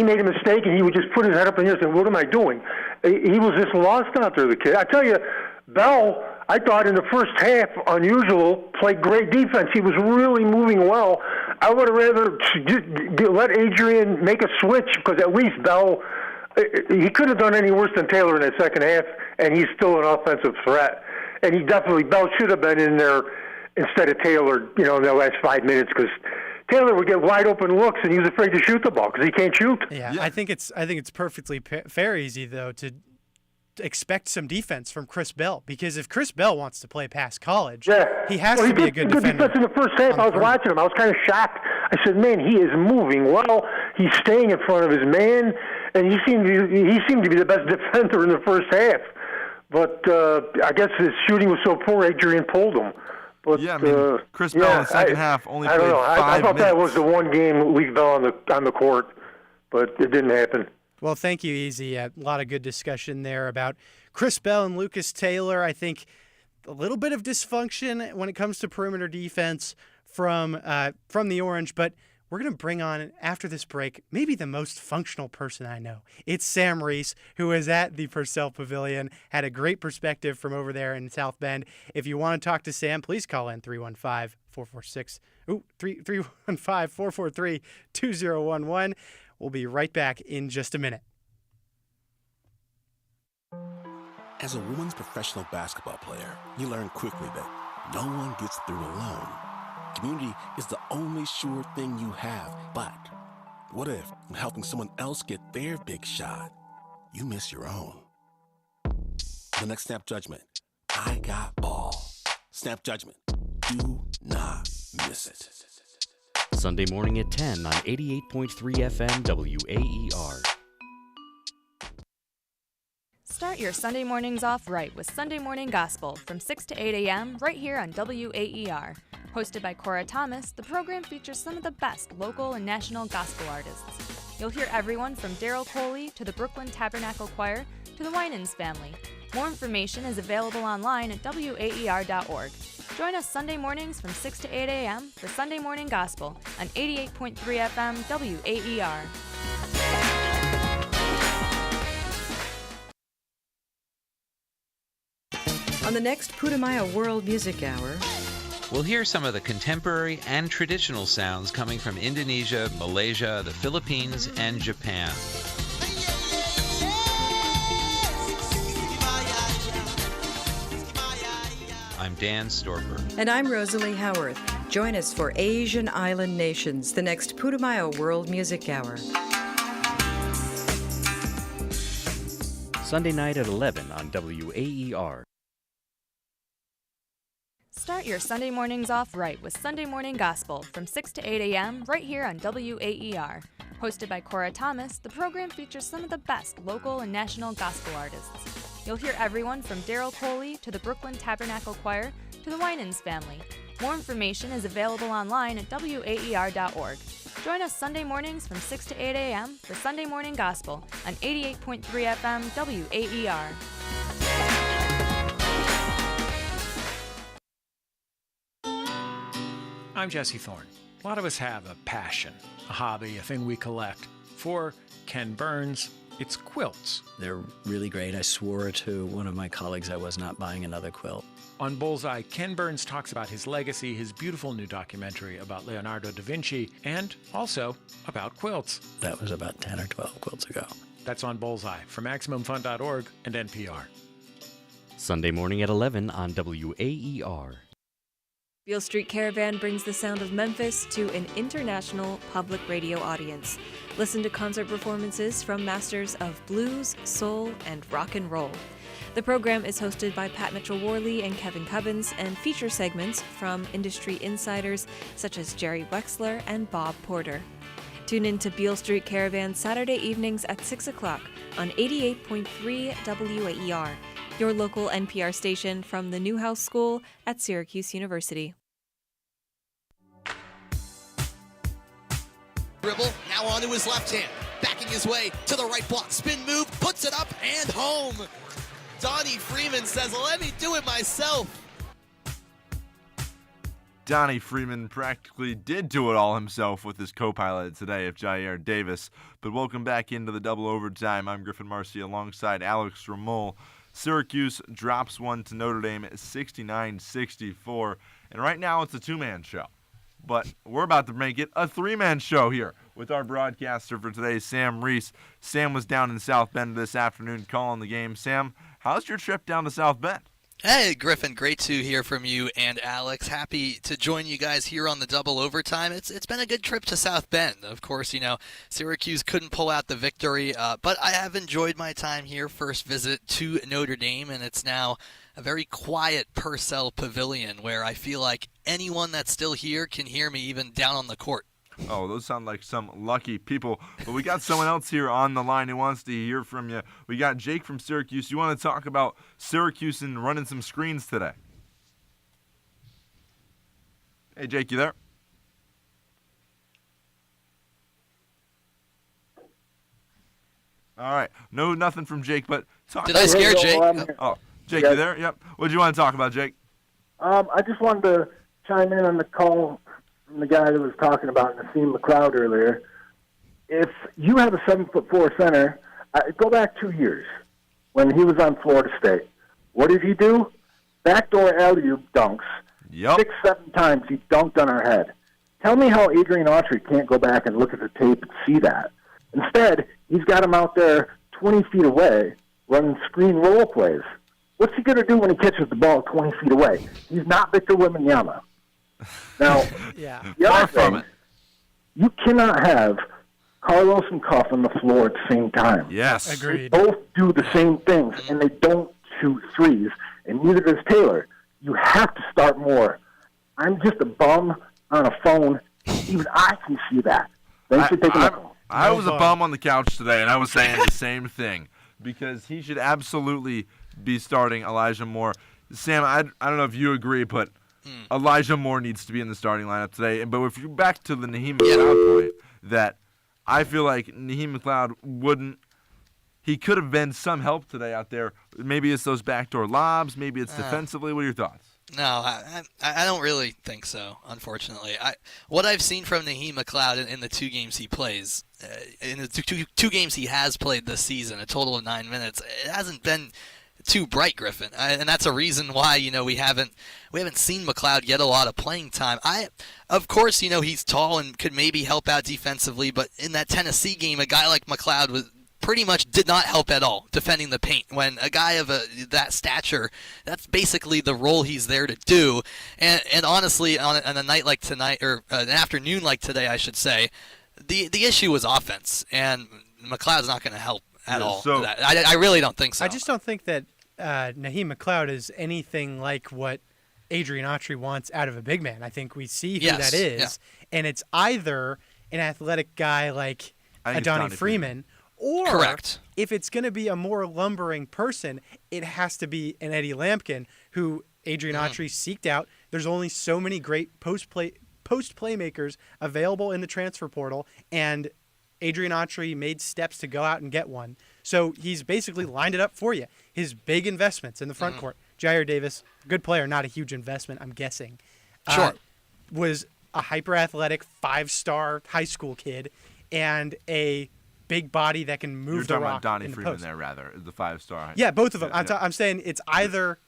made a mistake, and he would just put his head up in the air and say, "What am I doing?" He was just lost out there, the kid. I tell you, Bell, I thought in the first half, unusual, played great defense. He was really moving well. I would have rather let Adrian make a switch because at least Bell, he couldn't have done any worse than Taylor in the second half, and he's still an offensive threat. And Bell should have been in there instead of Taylor, in the last 5 minutes because Taylor would get wide open looks, and he was afraid to shoot the ball because he can't shoot. Yeah, I think it's perfectly fair, Easy, though, to expect some defense from Chris Bell because if Chris Bell wants to play past college, he has to be a good defender. Defense in the first half. I was watching him. I was kind of shocked. I said, "Man, he is moving well. He's staying in front of his man, and he seemed to be the best defender in the first half." But I guess his shooting was so poor, Adrian pulled him. But, Chris Bell in the second half only played 5 minutes. I thought that was the one game leave Bell on the court, but it didn't happen. Well, thank you, Easy. A lot of good discussion there about Chris Bell and Lucas Taylor. I think a little bit of dysfunction when it comes to perimeter defense from the Orange, but we're going to bring on, after this break, maybe the most functional person I know. It's Sam Reese, who is at the Purcell Pavilion, had a great perspective from over there in South Bend. If you want to talk to Sam, please call in 315-443-2011. We'll be right back in just a minute. As a women's professional basketball player, you learn quickly that no one gets through alone. Community is the only sure thing you have. But what if, in helping someone else get their big shot, you miss your own? The next Snap Judgment, I got ball. Snap Judgment. Do not miss it. Sunday morning at 10 on 88.3 FM WAER. Start your Sunday mornings off right with Sunday Morning Gospel from 6 to 8 a.m. right here on WAER. Hosted by Cora Thomas, the program features some of the best local and national gospel artists. You'll hear everyone from Daryl Coley to the Brooklyn Tabernacle Choir to the Winans family. More information is available online at waer.org. Join us Sunday mornings from 6 to 8 a.m. for Sunday Morning Gospel on 88.3 FM WAER. On the next Putumayo World Music Hour, we'll hear some of the contemporary and traditional sounds coming from Indonesia, Malaysia, the Philippines, and Japan. I'm Dan Storper. And I'm Rosalie Howarth. Join us for Asian Island Nations, the next Putumayo World Music Hour. Sunday night at 11 on WAER. Start your Sunday mornings off right with Sunday Morning Gospel from 6 to 8 a.m. right here on WAER. Hosted by Cora Thomas, the program features some of the best local and national gospel artists. You'll hear everyone from Daryl Coley to the Brooklyn Tabernacle Choir to the Winans family. More information is available online at waer.org. Join us Sunday mornings from 6 to 8 a.m. for Sunday Morning Gospel on 88.3 FM WAER. I'm Jesse Thorne. A lot of us have a passion, a hobby, a thing we collect. For Ken Burns, it's quilts. They're really great. I swore to one of my colleagues I was not buying another quilt. On Bullseye, Ken Burns talks about his legacy, his beautiful new documentary about Leonardo da Vinci, and also about quilts. That was about 10 or 12 quilts ago. That's on Bullseye for MaximumFun.org and NPR. Sunday morning at 11 on WAER. Beale Street Caravan brings the sound of Memphis to an international public radio audience. Listen to concert performances from masters of blues, soul, and rock and roll. The program is hosted by Pat Mitchell-Worley and Kevin Cubbins and feature segments from industry insiders such as Jerry Wexler and Bob Porter. Tune in to Beale Street Caravan Saturday evenings at 6 o'clock on 88.3 WAER, your local NPR station from the Newhouse School at Syracuse University. Dribble, now onto his left hand, backing his way to the right block, spin move, puts it up and home. Donnie Freeman says, let me do it myself. Donnie Freeman practically did do it all himself with his co-pilot today of Jair Davis. But welcome back into the double overtime. I'm Griffin Marcy alongside Alex Ramol. Syracuse drops one to Notre Dame at 69-64. And right now it's a two-man show. But we're about to make it a three-man show here with our broadcaster for today, Sam Reese. Sam was down in South Bend this afternoon calling the game. Sam, how's your trip down to South Bend? Hey, Griffin, great to hear from you and Alex. Happy to join you guys here on the double overtime. It's been a good trip to South Bend. Of course, you know, Syracuse couldn't pull out the victory, but I have enjoyed my time here. First visit to Notre Dame, and it's now a very quiet Purcell Pavilion where I feel like anyone that's still here can hear me even down on the court. Oh, those sound like some lucky people. But we got someone else here on the line who wants to hear from you. We got Jake from Syracuse. You want to talk about Syracuse and running some screens today? Hey, Jake, you there? All right. No, nothing from Jake, but talk. Did I scare Jake? Oh, Jake, you there? Yep. What do you want to talk about, Jake? I just wanted to chime in on the call from the guy that was talking about Naheem McLeod earlier. If you have a 7'4" center, go back 2 years when he was on Florida State. What did he do? Backdoor alley-oop dunks. 6-7 times he dunked on our head. Tell me how Adrian Autry can't go back and look at the tape and see that. Instead, he's got him out there 20 feet away running screen roll plays. What's he going to do when he catches the ball 20 feet away? He's not Victor Wembanyama. Now, the other thing, you cannot have Carlos and Cuff on the floor at the same time. Yes. Agreed. They both do the same things, and they don't shoot threes, and neither does Taylor. You have to start more. I'm just a bum on a phone. Even I can see that. Thanks for taking the call. I was a bum on the couch today, and I was saying the same thing because he should absolutely be starting Elijah Moore. Sam, I don't know if you agree, but Elijah Moore needs to be in the starting lineup today. But if you're back to the Naheem McLeod point, that I feel like Naheem McLeod wouldn't. He could have been some help today out there. Maybe it's those backdoor lobs. Maybe it's defensively. What are your thoughts? No, I don't really think so, unfortunately. What I've seen from Naheem McLeod in the 2 games he plays, in the two games he has played this season, a total of 9 minutes, it hasn't been too bright, Griffin, and that's a reason why we haven't seen McLeod get a lot of playing time. Of course, he's tall and could maybe help out defensively, but in that Tennessee game, a guy like McLeod pretty much did not help at all defending the paint. When a guy of that stature, that's basically the role he's there to do. And honestly, on a night like tonight, or an afternoon like today, I should say, the issue was offense, and McLeod's not going to help at all. So I really don't think so. I just don't think that Naheem McLeod is anything like what Adrian Autry wants out of a big man. I think we see who that is, and it's either an athletic guy like Donnie Freeman, or correct. If it's going to be a more lumbering person, it has to be an Eddie Lampkin, who Adrian Autry seeked out. There's only so many great post playmakers available in the transfer portal, and Adrian Autry made steps to go out and get one. So he's basically lined it up for you. His big investments in the front court. Jair Davis, good player, not a huge investment, I'm guessing. Sure. Was a hyper-athletic 5-star high school kid and a big body that can move You're the talking rock about Donnie in the Freeman post. there, rather, the 5-star. Yeah, both of them. I'm saying it's either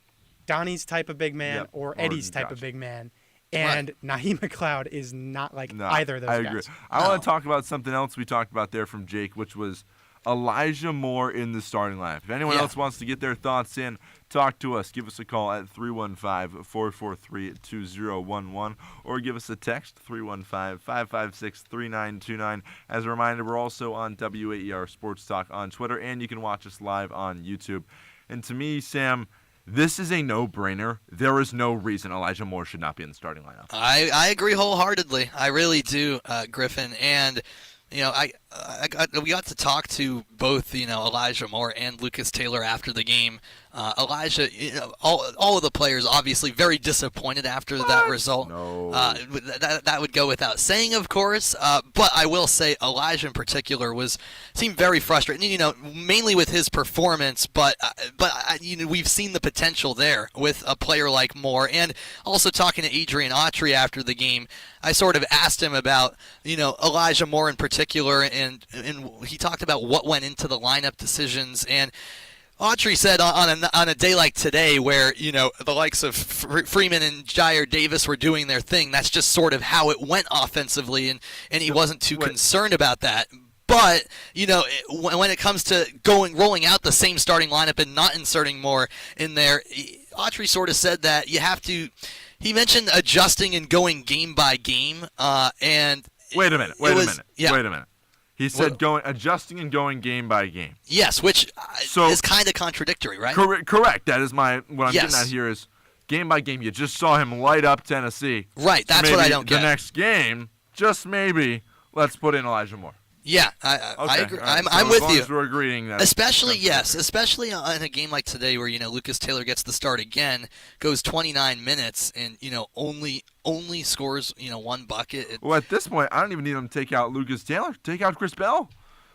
Donnie's type of big man or Eddie's type of big man. And Naheem McLeod is not like either of those guys. I agree. I want to talk about something else we talked about there from Jake, which was Elijah Moore in the starting lineup. If anyone else wants to get their thoughts in, talk to us. Give us a call at 315-443-2011 or give us a text, 315-556-3929. As a reminder, we're also on WAER Sports Talk on Twitter, and you can watch us live on YouTube. And to me, Sam, this is a no-brainer. There is no reason Elijah Moore should not be in the starting lineup. I agree wholeheartedly. I really do, Griffin. And we got to talk to both Elijah Moore and Lucas Taylor after the game. Elijah, all of the players obviously very disappointed after that result. No. That would go without saying, of course. But I will say Elijah in particular seemed very frustrated. Mainly with his performance, but we've seen the potential there with a player like Moore. And also talking to Adrian Autry after the game, I sort of asked him about Elijah Moore in particular, and he talked about what went into the lineup decisions. And Autry said on a day like today where, the likes of Freeman and Jair Davis were doing their thing, that's just sort of how it went offensively, and he wasn't too concerned about that. But, when it comes to rolling out the same starting lineup and not inserting more in there, Autry sort of said that you have to – he mentioned adjusting and going game by game, and – Wait a minute. He said adjusting and going game by game. Yes, which is kind of contradictory, right? Correct. That is what I'm getting at here is game by game. You just saw him light up Tennessee. Right, that's what I don't get. The next game, just maybe, let's put in Elijah Moore. Yeah, I agree. Right. I'm with you. As we're agreeing that. Especially on a game like today where Lucas Taylor gets the start again, goes 29 minutes, and only scores one bucket. Well, at this point, I don't even need him to take out Lucas Taylor. Take out Chris Bell.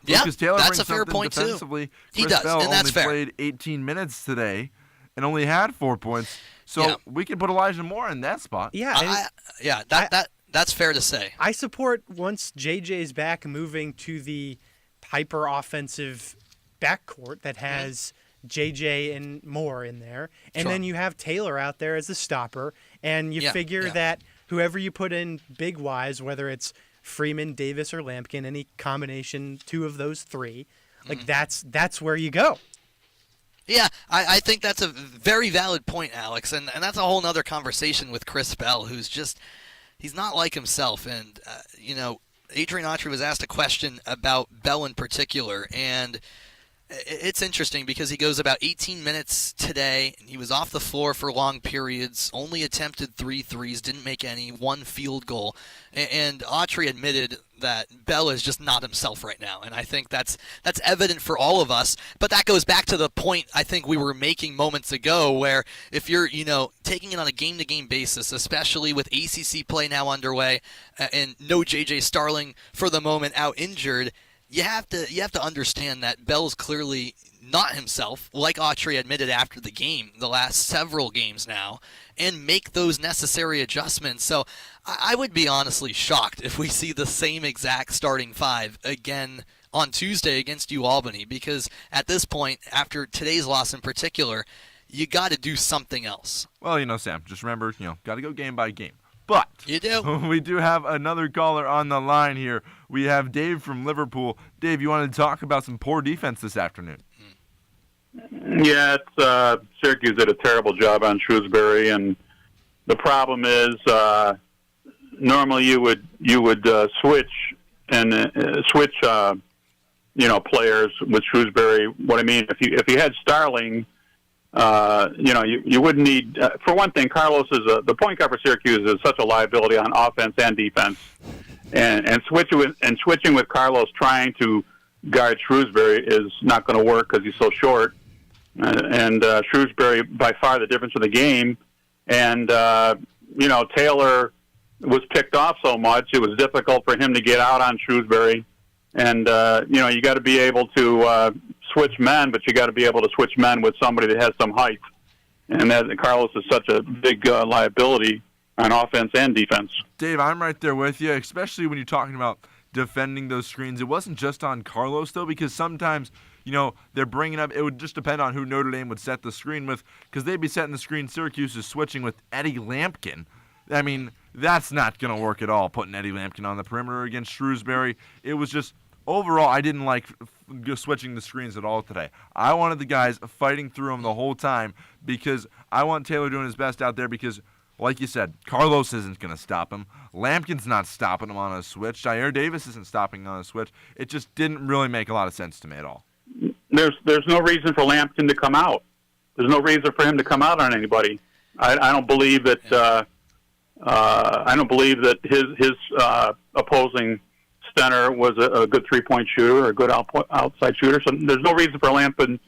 Yeah, Lucas Taylor that's brings a fair point defensively. Too. He Chris does, Bell and that's only fair. played 18 minutes today, and only had 4 points. So we can put Elijah Moore in that spot. Yeah. That's fair to say. I support once JJ's back moving to the hyper offensive backcourt that has JJ and Moore in there. And then you have Taylor out there as the stopper. And you figure that whoever you put in big-wise, whether it's Freeman, Davis, or Lampkin, any combination, 2 of those 3, like that's where you go. Yeah, I think that's a very valid point, Alex. And that's a whole nother conversation with Chris Bell, who's just – he's not like himself. And, Adrian Autry was asked a question about Bell in particular, and – it's interesting because he goes about 18 minutes today, and he was off the floor for long periods, only attempted 3 threes, didn't make any, 1 field goal. And Autry admitted that Bell is just not himself right now, and I think that's evident for all of us. But that goes back to the point I think we were making moments ago, where if you're taking it on a game-to-game basis, especially with ACC play now underway and no J.J. Starling for the moment out injured, you have to understand that Bell's clearly not himself, like Autry admitted after the game, the last several games now, and make those necessary adjustments. So I would be honestly shocked if we see the same exact starting 5 again on Tuesday against UAlbany, because at this point, after today's loss in particular, you got to do something else. Well, Sam, just remember, got to go game by game. But you do. We do have another caller on the line here. We have Dave from Liverpool. Dave, you wanted to talk about some poor defense this afternoon. Yeah, Syracuse did a terrible job on Shrewsbury, and the problem is normally you would switch players with Shrewsbury. What I mean, if you had Starling. You wouldn't need. For one thing, Carlos is the point guard for Syracuse is such a liability on offense and defense, and switching with Carlos trying to guard Shrewsbury is not going to work because he's so short. And Shrewsbury by far the difference in the game, and Taylor was picked off so much it was difficult for him to get out on Shrewsbury, and you got to be able to. Switch men, but you got to be able to switch men with somebody that has some height. And Carlos is such a big liability on offense and defense. Dave, I'm right there with you, especially when you're talking about defending those screens. It wasn't just on Carlos, though, because sometimes, they're bringing up – it would just depend on who Notre Dame would set the screen with, because they'd be setting the screen. Syracuse is switching with Eddie Lampkin. I mean, that's not going to work at all, putting Eddie Lampkin on the perimeter against Shrewsbury. It was just – overall, I didn't like switching the screens at all today. I wanted the guys fighting through them the whole time because I want Taylor doing his best out there because, like you said, Carlos isn't going to stop him. Lampkin's not stopping him on a switch. Jair Davis isn't stopping on a switch. It just didn't really make a lot of sense to me at all. There's no reason for Lampkin to come out. There's no reason for him to come out on anybody. I don't believe that. I don't believe that his opposing center was a good three-point shooter or a good outside shooter. So there's no reason for Lampkin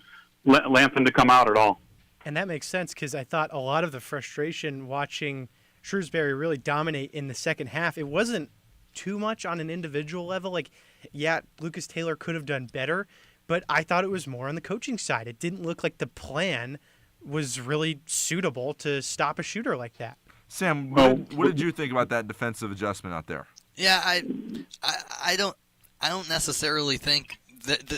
to come out at all. And that makes sense because I thought a lot of the frustration watching Shrewsbury really dominate in the second half, it wasn't too much on an individual level. Like, yeah, Lucas Taylor could have done better, but I thought it was more on the coaching side. It didn't look like the plan was really suitable to stop a shooter like that. Sam, what did you think about that defensive adjustment out there? Yeah, I don't necessarily think that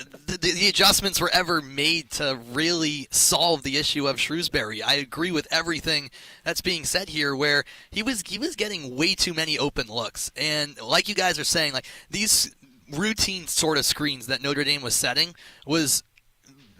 the adjustments were ever made to really solve the issue of Shrewsbury. I agree with everything that's being said here, where he was getting way too many open looks, and like you guys are saying, like these routine sort of screens that Notre Dame was setting was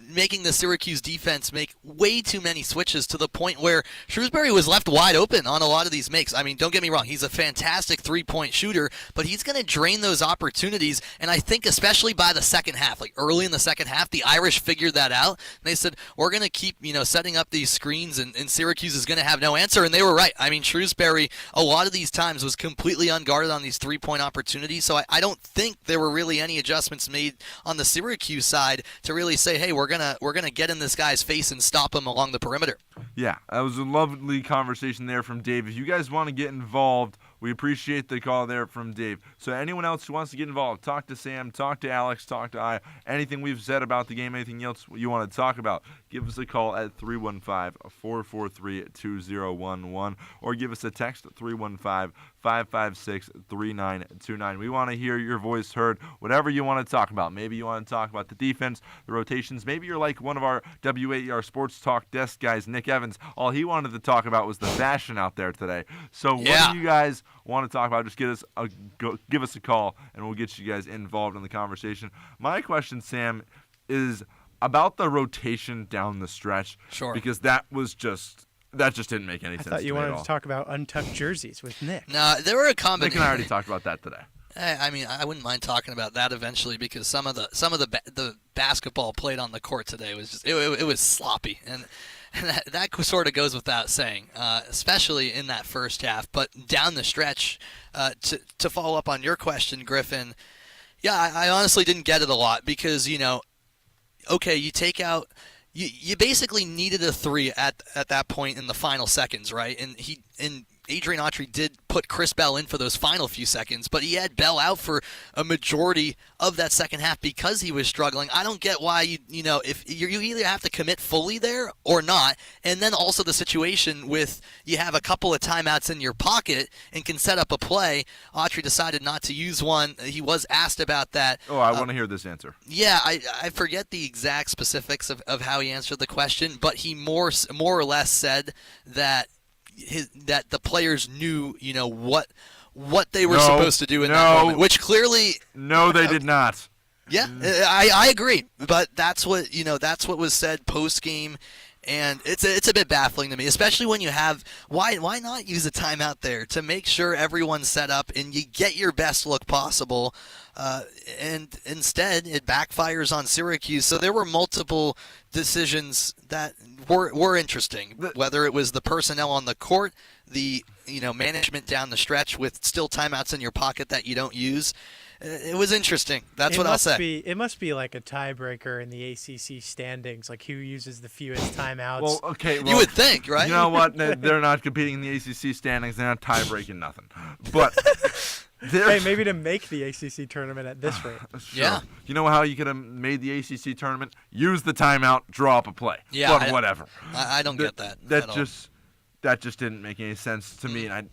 making the Syracuse defense make way too many switches to the point where Shrewsbury was left wide open on a lot of these makes. I mean, don't get me wrong, he's a fantastic three-point shooter, but he's going to drain those opportunities, and I think especially by the second half, like early in the second half, the Irish figured that out, and they said, we're going to keep, setting up these screens, and Syracuse is going to have no answer, and they were right. I mean, Shrewsbury, a lot of these times, was completely unguarded on these three-point opportunities, so I don't think there were really any adjustments made on the Syracuse side to really say, hey, we're gonna get in this guy's face and stop him along the perimeter. Yeah, that was a lovely conversation there from Dave. If you guys want to get involved, We appreciate the call there from Dave. So anyone else who wants to get involved, talk to Sam, talk to Alex, talk to I. Anything we've said about the game, anything else you want to talk about, give us a call at 315-443-2011 or give us a text at 315-556-3929. We want to hear your voice heard, whatever you want to talk about. Maybe you want to talk about the defense, the rotations. Maybe you're like one of our WAER Sports Talk desk guys, Nick Evans. All he wanted to talk about was the fashion out there today. So what do you guys want to talk about? Just give us a call, and we'll get you guys involved in the conversation. My question, Sam, is about the rotation down the stretch. Sure. Because that just didn't make any sense. I thought you to me wanted at all. to talk about untucked jerseys with Nick. No, there were a combination. Nick and I already talked about that today. I mean, I wouldn't mind talking about that eventually because some of the basketball played on the court today was just it was sloppy, and that sort of goes without saying, especially in that first half. But down the stretch, to follow up on your question, Griffin, yeah, I honestly didn't get it a lot because okay, you take out. You basically needed a three at that point in the final seconds, right? And Adrian Autry did put Chris Bell in for those final few seconds, but he had Bell out for a majority of that second half because he was struggling. I don't get why if you either have to commit fully there or not, and then also the situation with you have a couple of timeouts in your pocket and can set up a play. Autry decided not to use one. He was asked about that. Oh, I want to hear this answer. Yeah, I forget the exact specifics of how he answered the question, but he more or less said that that the players knew, what they were supposed to do in that moment, which clearly no, they did not. Yeah, I agree, but that's what was said post game, and it's a bit baffling to me, especially when you have why not use a timeout there to make sure everyone's set up and you get your best look possible, and instead it backfires on Syracuse. So there were multiple decisions that were interesting, whether it was the personnel on the court, the management down the stretch with still timeouts in your pocket that you don't use. It was interesting. That's what I'll say. It must be like a tiebreaker in the ACC standings, like who uses the fewest timeouts. Well, okay. You would think, right? You know what? They're not competing in the ACC standings. They're not tie-breaking nothing. But hey, maybe to make the ACC tournament at this rate. Sure. Yeah. You know how you could have made the ACC tournament? Use the timeout, draw up a play. Yeah. But whatever. I don't get that. That just didn't make any sense to me. And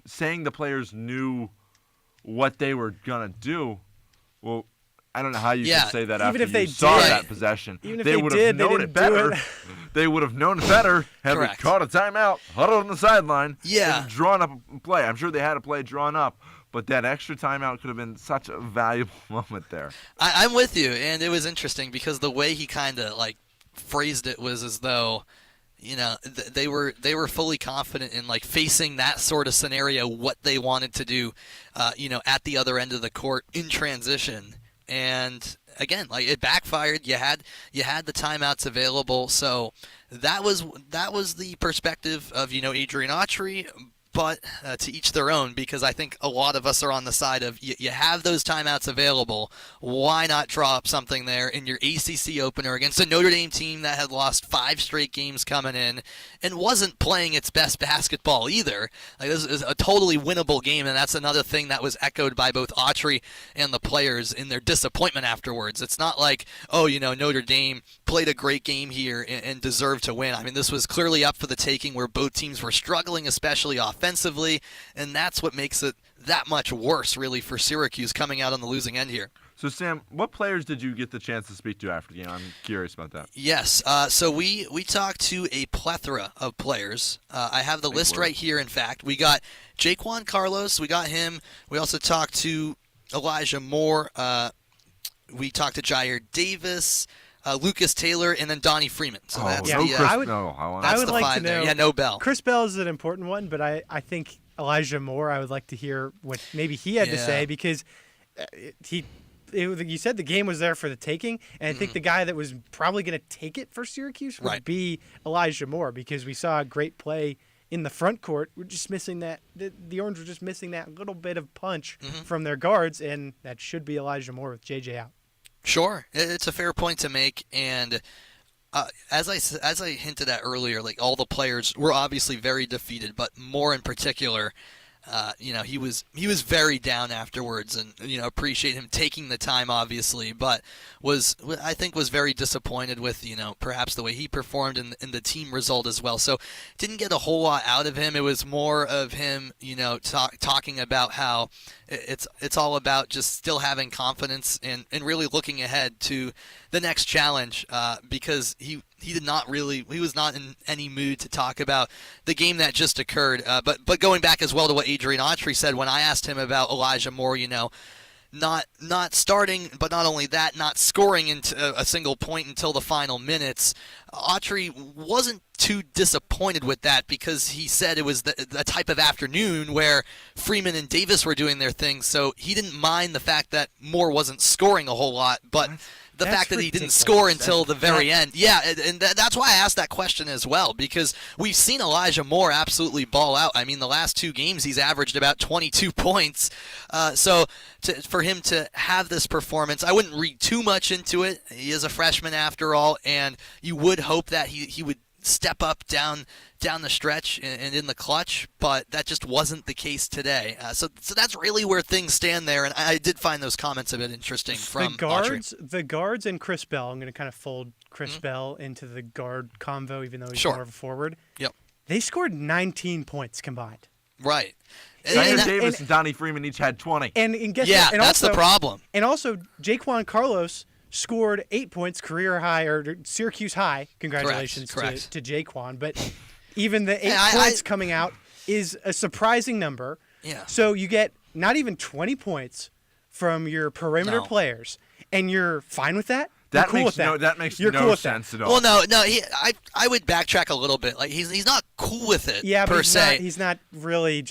saying the players knew what they were gonna do, well, I don't know how you can say that after you saw that possession. Even if they would have known it better. They would have known it better had they caught a timeout, huddled on the sideline, and drawn up a play. I'm sure they had a play drawn up, but that extra timeout could have been such a valuable moment there. I'm with you, and it was interesting because the way he kind of phrased it was as though they were fully confident in facing that sort of scenario, what they wanted to do, at the other end of the court in transition. And again, it backfired. You had the timeouts available, so that was the perspective of Adrian Autry. But to each their own, because I think a lot of us are on the side of you have those timeouts available. Why not draw up something there in your ACC opener against a Notre Dame team that had lost 5 straight games coming in and wasn't playing its best basketball either? This is a totally winnable game, and that's another thing that was echoed by both Autry and the players in their disappointment afterwards. It's not like, Notre Dame played a great game here and deserved to win. I mean, this was clearly up for the taking where both teams were struggling, especially offensively, and that's what makes it that much worse, really, for Syracuse coming out on the losing end here. So, Sam, what players did you get the chance to speak to after the game? I'm curious about that. Yes, so we talked to a plethora of players. I have the list right here, in fact. We got Jaquan Carlos. We got him. We also talked to Elijah Moore. We talked to Jair Davis, Lucas Taylor, and then Donnie Freeman. So that's I would like to know. Yeah, no Bell. Chris Bell is an important one, but I think Elijah Moore, I would like to hear what maybe he had to say, because you said the game was there for the taking, and I think the guy that was probably going to take it for Syracuse would be Elijah Moore, because we saw a great play in the front court. We're just missing that. The Orange were just missing that little bit of punch from their guards, and that should be Elijah Moore with JJ out. Sure, it's a fair point to make, and as I hinted at earlier, all the players were obviously very defeated, but more in particular, He was very down afterwards, and appreciate him taking the time, obviously, but I think was very disappointed with perhaps the way he performed in the team result as well. So didn't get a whole lot out of him. It was more of him talking about how it's all about just still having confidence and really looking ahead to the next challenge, because he was not in any mood to talk about the game that just occurred. But going back as well to what Adrian Autry said when I asked him about Elijah Moore, not starting, but not only that, not scoring into a single point until the final minutes. Autry wasn't too disappointed with that because he said it was the type of afternoon where Freeman and Davis were doing their thing, so he didn't mind the fact that Moore wasn't scoring a whole lot, but the fact that he didn't score until the very end. Yeah, and that's why I asked that question as well, because we've seen Elijah Moore absolutely ball out. I mean, the last 2 games he's averaged about 22 points. So for him to have this performance, I wouldn't read too much into it. He is a freshman after all, and you would hope that he would step up down the stretch and in the clutch, but that just wasn't the case today. So that's really where things stand there, and I did find those comments a bit interesting from Autry. The guards and Chris Bell, I'm going to kind of fold Chris Bell into the guard convo, even though he's more of a forward. Yep. They scored 19 points combined. Right. Jair Davis and Donnie Freeman each had 20. And guess yeah, what? And that's also, the problem. And also, Jaquan Carlos scored 8 points, career high, or Syracuse high. Congratulations Correct. to Jaquan. But even the 8 points coming out is a surprising number. Yeah. So you get not even 20 points from your perimeter players, and you're fine with that? That cool makes that makes You're no cool with sense that. at all. Well, no, I would backtrack a little bit. Like he's not cool with it. Yeah, per but se. he's not really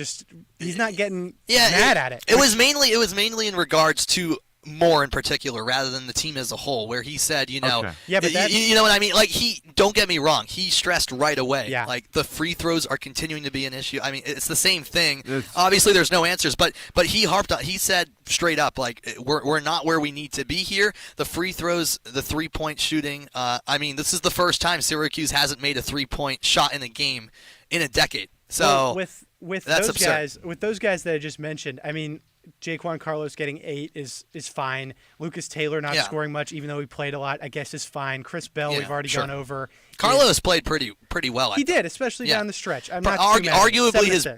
he's not getting mad at it. It was mainly in regards to Moore in particular, rather than the team as a whole, where he said, Yeah, but you know what I mean. Like don't get me wrong, he stressed right away. Yeah. Like the free throws are continuing to be an issue. I mean, it's the same thing. Obviously, there's no answers, but he harped on. He said straight up, like we're not where we need to be here. The free throws, the 3-point shooting. I mean, this is the first time Syracuse hasn't made a 3-point shot in a game in a decade. So with that's those guys that I just mentioned, I mean, Jaquan Carlos getting 8 is fine. Lucas Taylor not scoring much, even though he played a lot, I guess is fine. Chris Bell, we've already gone over. Carlos played pretty well. He did, especially down the stretch. I'm but not arguably his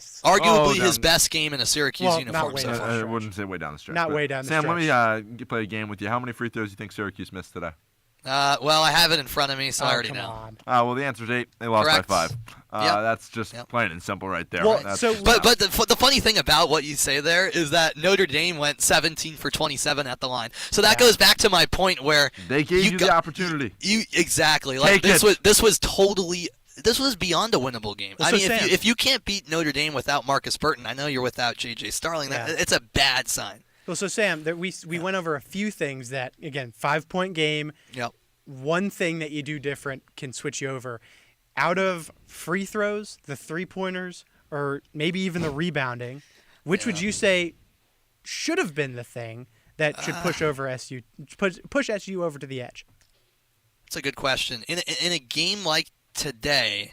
his best game in a Syracuse uniform so far. I wouldn't say way down the stretch. Not way down the stretch. Sam, let me play a game with you. How many free throws do you think Syracuse missed today? Well, I have it in front of me, so I already know. Well, the answer is 8. They lost Correct. by 5. That's just plain and simple right there. Well, right? but the funny thing about what you say there is that Notre Dame went 17 for 27 at the line. So that goes back to my point where they gave you the opportunity. Exactly. Like this was totally. This was beyond a winnable game. Well, I mean, if you can't beat Notre Dame without Marcus Burton, I know you're without J.J. Starling. It's a bad sign. Well, so Sam, we went over a few things that, again, 5-point game. Yep. One thing that you do different can switch you over. Out of free throws, the 3-pointers, or maybe even the rebounding, which would you say should have been the thing that should push SU over to the edge? That's a good question. In a game like today,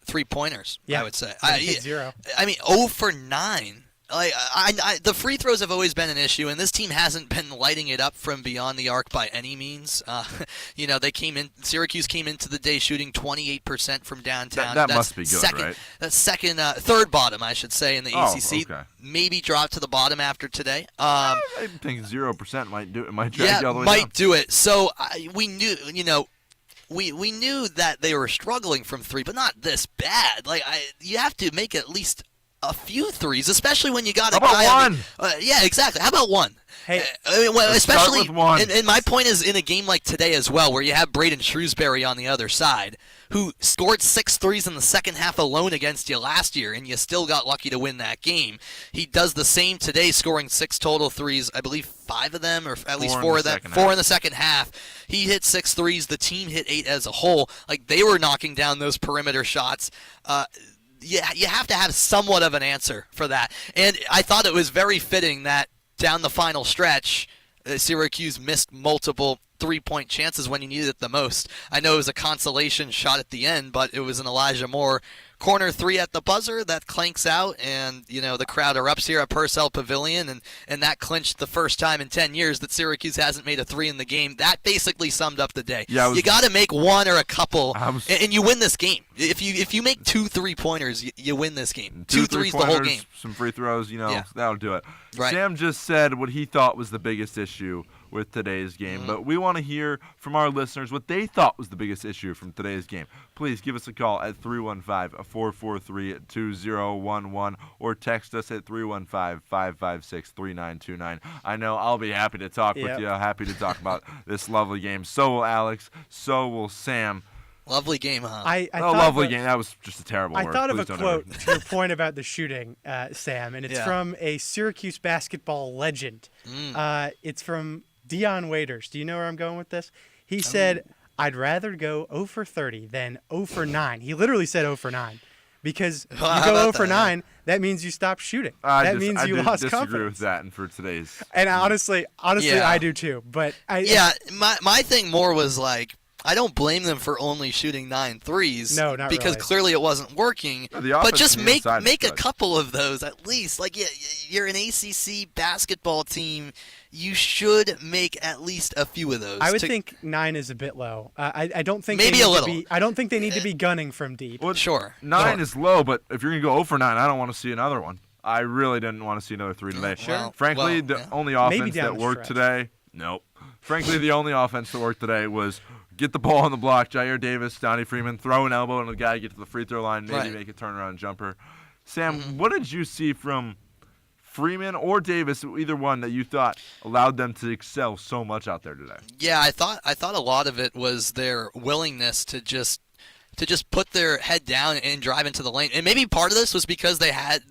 3-pointers, I would say. 0. I mean, 0 for 9. Like the free throws have always been an issue, and this team hasn't been lighting it up from beyond the arc by any means. Syracuse came into the day shooting 28% from downtown. That must be good, right? That's third bottom, I should say, in the ACC. Okay. Maybe drop to the bottom after today. I think 0% might do it. Might drag you all the way might down. do it. So we knew, we knew that they were struggling from 3, but not this bad. Like you have to make at least a few threes, especially when you got a guy. How about one? Yeah, exactly. How about one? Hey, especially, start with one. And my point is in a game like today as well, where you have Braden Shrewsbury on the other side, who scored 6 threes in the second half alone against you last year, and you still got lucky to win that game. He does the same today, scoring 6 total threes. I believe 5 of them, or at least 4 of them. 4 in the second half. He hit 6 threes. The team hit 8 as a whole. Like they were knocking down those perimeter shots. You have to have somewhat of an answer for that. And I thought it was very fitting that down the final stretch, Syracuse missed multiple 3-point chances when you needed it the most. I know it was a consolation shot at the end, but it was an Elijah Moore corner three at the buzzer that clanks out, and the crowd erupts here at Purcell Pavilion, and that clinched the first time in 10 years that Syracuse hasn't made a three in the game. That basically summed up the day. Yeah, you got to make one or a couple, and you win this game. If you make 2 3-pointers, you win this game. 2 threes the whole game. Some free throws, that'll do it. Right. Sam just said what he thought was the biggest issue with today's game, but we want to hear from our listeners what they thought was the biggest issue from today's game. Please give us a call at 315-443-2011 or text us at 315-556-3929. I know I'll be happy to talk with you, happy to talk about this lovely game. So will Alex, so will Sam. Lovely game, huh? Lovely game. That was just a terrible word. I thought of a quote to your point about the shooting, Sam, and it's from a Syracuse basketball legend. It's from Dion Waiters. Do you know where I'm going with this? He said, I'd rather go 0 for 30 than 0 for 9. He literally said 0 for 9. Because you go 0 for 9, that means you stop shooting. That means you lost confidence. I disagree with that and for today's. And honestly, I do too. But my thing more was like, I don't blame them for only shooting 9 threes. No, not because really. Clearly it wasn't working. But just make a couple of those at least. Like, you're an ACC basketball team. You should make at least a few of those. I would think 9 is a bit low. I don't think maybe a little. I don't think they need to be gunning from deep. Well, sure. 9 is low, but if you're gonna go 0 for 9, I don't want to see another one. I really didn't want to see another 3 today. Frankly, the only offense that worked today. Nope. Frankly, the only offense that worked today was get the ball on the block, Jair Davis, Donnie Freeman, throw an elbow on the guy, get to the free throw line, maybe make a turnaround jumper. Sam, what did you see from Freeman or Davis, either one, that you thought allowed them to excel so much out there today? Yeah, I thought a lot of it was their willingness to just put their head down and drive into the lane. And maybe part of this was because they had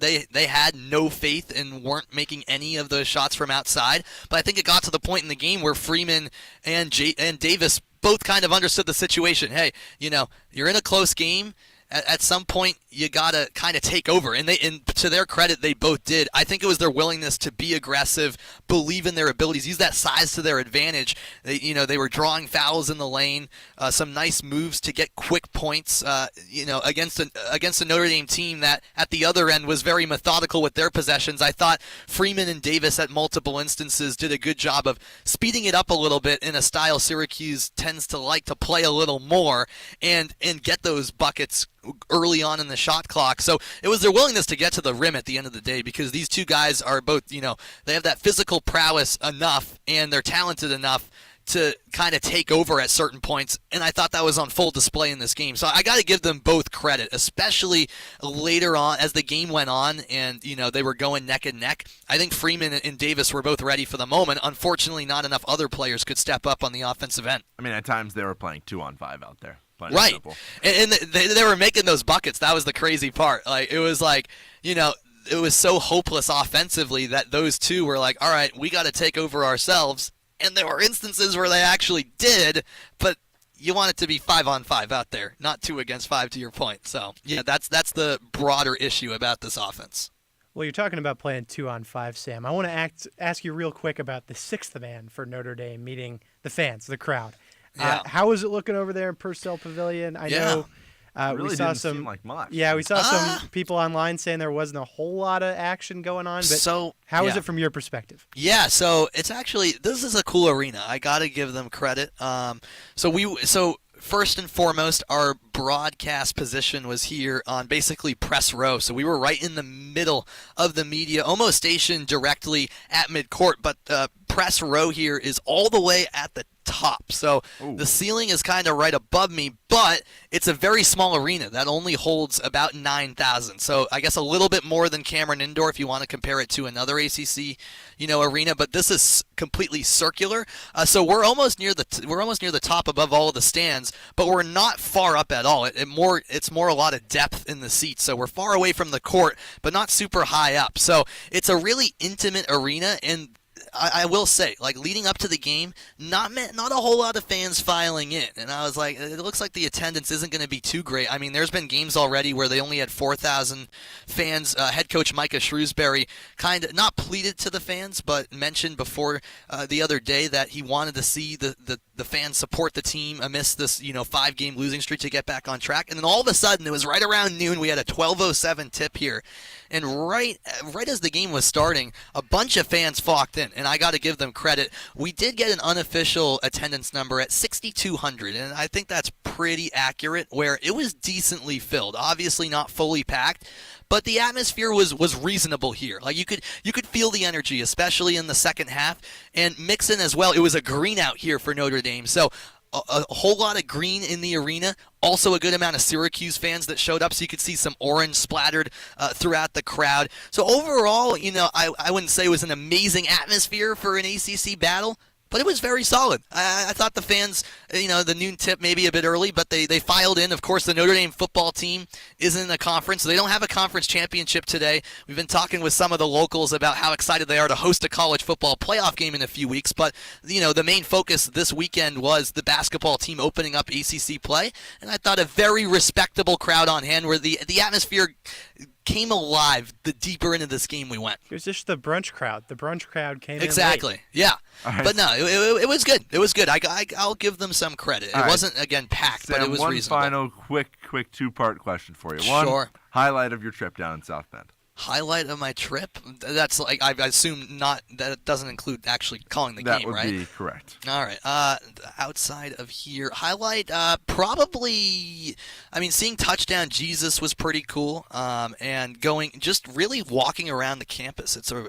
no faith and weren't making any of those shots from outside. But I think it got to the point in the game where Freeman and Davis both kind of understood the situation. Hey, you're in a close game. At some point, you gotta kind of take over, and to their credit, they both did. I think it was their willingness to be aggressive, believe in their abilities, use that size to their advantage. They were drawing fouls in the lane, some nice moves to get quick points. Against a Notre Dame team that at the other end was very methodical with their possessions. I thought Freeman and Davis at multiple instances did a good job of speeding it up a little bit in a style Syracuse tends to like to play a little more and get those buckets early on in the shot clock. So it was their willingness to get to the rim at the end of the day, because these two guys are both, they have that physical prowess enough and they're talented enough to kind of take over at certain points, and I thought that was on full display in this game. So I got to give them both credit, especially later on as the game went on and, they were going neck and neck. I think Freeman and Davis were both ready for the moment. Unfortunately, not enough other players could step up on the offensive end. I mean, at times they were playing 2-on-5 out there. Right, and they were making those buckets. That was the crazy part. Like, it was like, it was so hopeless offensively that those two were like, all right, we got to take over ourselves. And there were instances where they actually did, but you want it to be 5-on-5 out there, not 2 against 5 to your point. So, yeah, that's the broader issue about this offense. Well, you're talking about playing 2-on-5, Sam. I want to ask you real quick about the sixth man for Notre Dame meeting the fans, the crowd. Yeah. How is it looking over there in Purcell Pavilion? I know really we saw didn't some seem like much. Yeah, we saw some people online saying there wasn't a whole lot of action going on. But how is it from your perspective? Yeah, so it's actually, this is a cool arena. I got to give them credit. So first and foremost, our broadcast position was here on basically press row. So we were right in the middle of the media, almost stationed directly at midcourt, but press row here is all the way at the top. So the ceiling is kind of right above me, but it's a very small arena that only holds about 9,000. So I guess a little bit more than Cameron Indoor if you want to compare it to another ACC, arena, but this is completely circular. So we're almost near the top above all of the stands, but we're not far up at all. It's more a lot of depth in the seats. So we're far away from the court, but not super high up. So it's a really intimate arena, and I will say, like, leading up to the game, not a whole lot of fans filing in. And I was like, it looks like the attendance isn't going to be too great. I mean, there's been games already where they only had 4,000 fans. Head coach Micah Shrewsbury kind of not pleaded to the fans, but mentioned before the other day that he wanted to see the fans support the team amidst this 5-game losing streak to get back on track. And then all of a sudden, it was right around noon. We had a 12:07 tip here, and right as the game was starting, a bunch of fans flocked in, and I got to give them credit. We did get an unofficial attendance number at 6,200, and I think that's pretty accurate, where it was decently filled. Obviously not fully packed, but the atmosphere was reasonable here. Like, you could feel the energy, especially in the second half, and mix in as well. It was a green out here for Notre Dame, so a whole lot of green in the arena. Also a good amount of Syracuse fans that showed up, so you could see some orange splattered throughout the crowd. So overall, I wouldn't say it was an amazing atmosphere for an ACC battle, but it was very solid. I thought the fans, the noon tip maybe a bit early, but they filed in. Of course, the Notre Dame football team isn't in a conference, so they don't have a conference championship today. We've been talking with some of the locals about how excited they are to host a college football playoff game in a few weeks, but the main focus this weekend was the basketball team opening up ACC play, and I thought a very respectable crowd on hand where the atmosphere came alive the deeper into this game we went. It was just the brunch crowd. The brunch crowd came exactly. in late. Yeah. Right. But no, it was good. It was good. I'll give them some credit. It wasn't, again, packed, Sam, but it was one reasonable. Final quick two-part question for you. One, Sure. highlight of your trip down in South Bend. Highlight of my trip? That's like, I assume not, that doesn't include actually calling the game, right? That would be correct. All right. Outside of here, highlight, probably, seeing Touchdown Jesus was pretty cool. And just really walking around the campus. It's a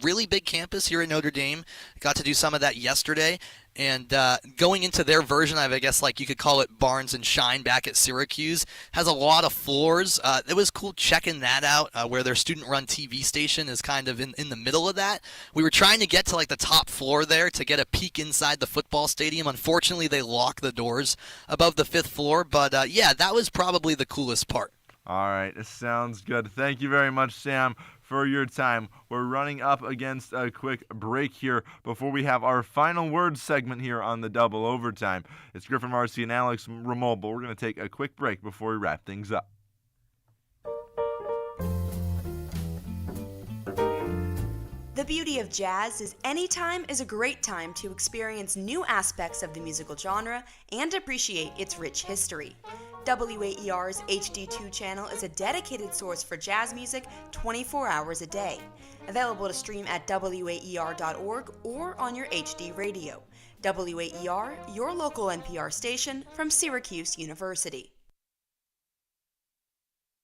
really big campus here at Notre Dame. Got to do some of that yesterday. And going into their version of, I guess, like you could call it Barnes and Shine back at Syracuse, has a lot of floors. It was cool checking that out, where their student-run TV station is kind of in the middle of that. We were trying to get to like the top floor there to get a peek inside the football stadium. Unfortunately, they locked the doors above the 5th floor. But yeah, that was probably the coolest part. All right, it sounds good. Thank you very much, Sam, for your time. We're running up against a quick break here before we have our final word segment here on the Double Overtime. It's Griffin Marcy and Alex Ramol, but we're going to take a quick break before we wrap things up. The beauty of jazz is any time is a great time to experience new aspects of the musical genre and appreciate its rich history. WAER's HD2 channel is a dedicated source for jazz music 24 hours a day. Available to stream at WAER.org or on your HD radio. WAER, your local NPR station from Syracuse University.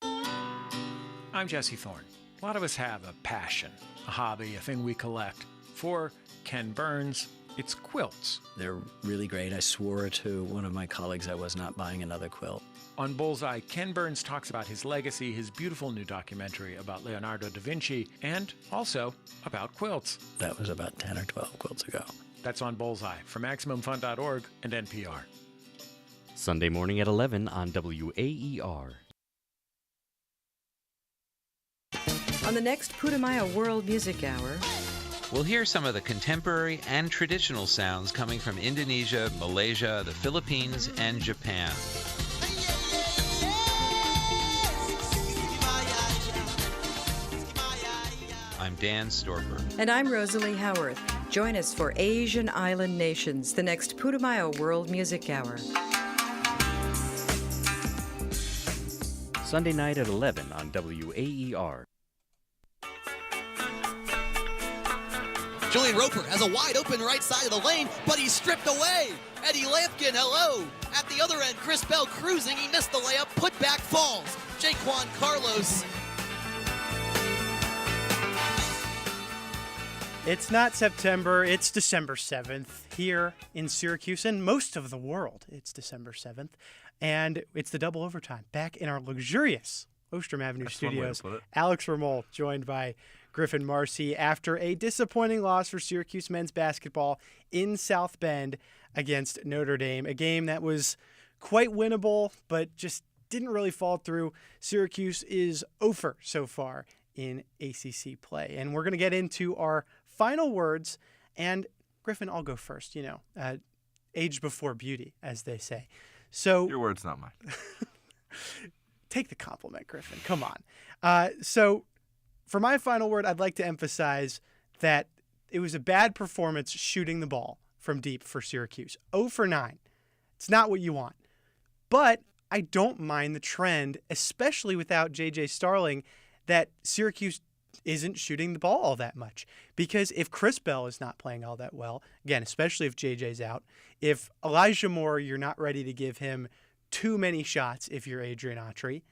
I'm Jesse Thorne. A lot of us have a passion, a hobby, a thing we collect. For Ken Burns, it's quilts. They're really great. I swore to one of my colleagues I was not buying another quilt. On Bullseye, Ken Burns talks about his legacy, his beautiful new documentary about Leonardo da Vinci, and also about quilts. That was about 10 or 12 quilts ago. That's on Bullseye from MaximumFun.org and NPR. Sunday morning at 11 on WAER. On the next Putumayo World Music Hour, we'll hear some of the contemporary and traditional sounds coming from Indonesia, Malaysia, the Philippines, and Japan. I'm Dan Storper. And I'm Rosalie Howarth. Join us for Asian Island Nations, the next Putumayo World Music Hour. Sunday night at 11 on WAER. Julian Roper has a wide open right side of the lane, but he's stripped away. Eddie Lampkin, hello. At the other end, Chris Bell cruising. He missed the layup. Put back falls. Jaquan Carlos. It's not September, it's December 7th here in Syracuse and most of the world. It's December 7th, and it's the Double Overtime back in our luxurious Ostrom Avenue studios. Alex Ramol, joined by Griffin Marcy, after a disappointing loss for Syracuse men's basketball in South Bend against Notre Dame, a game that was quite winnable, but just didn't really fall through. Syracuse is 0 so far in ACC play. And we're going to get into our final words, and Griffin, I'll go first. Age before beauty, as they say. So your words, not mine. Take the compliment, Griffin. Come on. So for my final word, I'd like to emphasize that it was a bad performance shooting the ball from deep for Syracuse. 0 for 9. It's not what you want. But I don't mind the trend, especially without J.J. Starling, that Syracuse isn't shooting the ball all that much. Because if Chris Bell is not playing all that well, again, especially if J.J.'s out, if Elijah Moore, you're not ready to give him too many shots if you're Adrian Autry,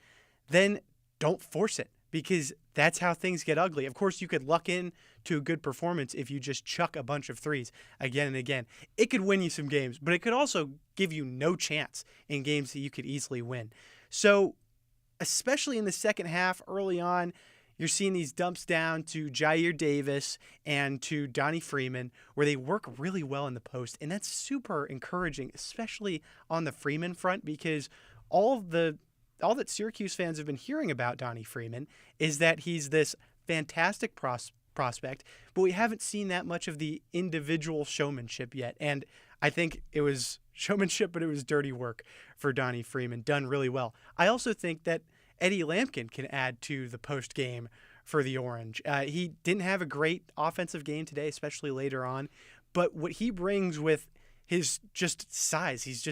then don't force it, because that's how things get ugly. Of course, you could luck in to a good performance if you just chuck a bunch of threes again and again. It could win you some games, but it could also give you no chance in games that you could easily win. So, especially in the second half, early on, you're seeing these dumps down to Jair Davis and to Donnie Freeman, where they work really well in the post, and that's super encouraging, especially on the Freeman front, because all that Syracuse fans have been hearing about Donnie Freeman is that he's this fantastic prospect, but we haven't seen that much of the individual showmanship yet. And I think it was showmanship, but it was dirty work for Donnie Freeman, done really well. I also think that Eddie Lampkin can add to the post game for the Orange. He didn't have a great offensive game today, especially later on, but what he brings with his just size, he's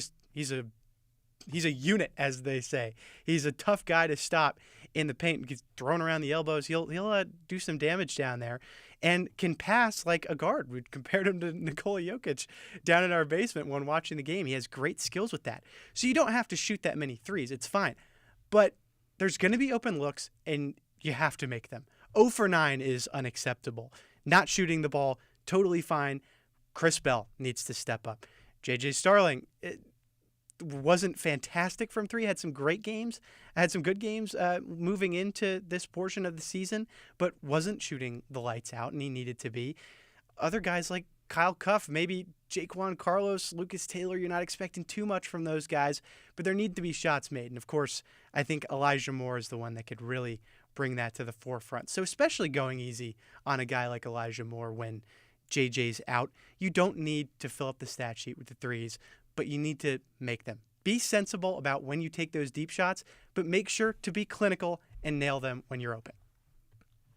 a unit, as they say. He's a tough guy to stop in the paint. Gets thrown around the elbows. He'll do some damage down there, and can pass like a guard. We compared him to Nikola Jokic down in our basement when watching the game. He has great skills with that. So you don't have to shoot that many threes. It's fine. But there's going to be open looks, and you have to make them. 0 for 9 is unacceptable. Not shooting the ball, totally fine. Chris Bell needs to step up. J.J. Starling wasn't fantastic from three, had some great games, had some good games moving into this portion of the season, but wasn't shooting the lights out, and he needed to be. Other guys like Kyle Cuff, maybe Jaquan Carlos, Lucas Taylor, you're not expecting too much from those guys, but there need to be shots made. And of course, I think Elijah Moore is the one that could really bring that to the forefront. So especially going easy on a guy like Elijah Moore when JJ's out. You don't need to fill up the stat sheet with the threes, but you need to make them. Be sensible about when you take those deep shots, but make sure to be clinical and nail them when you're open.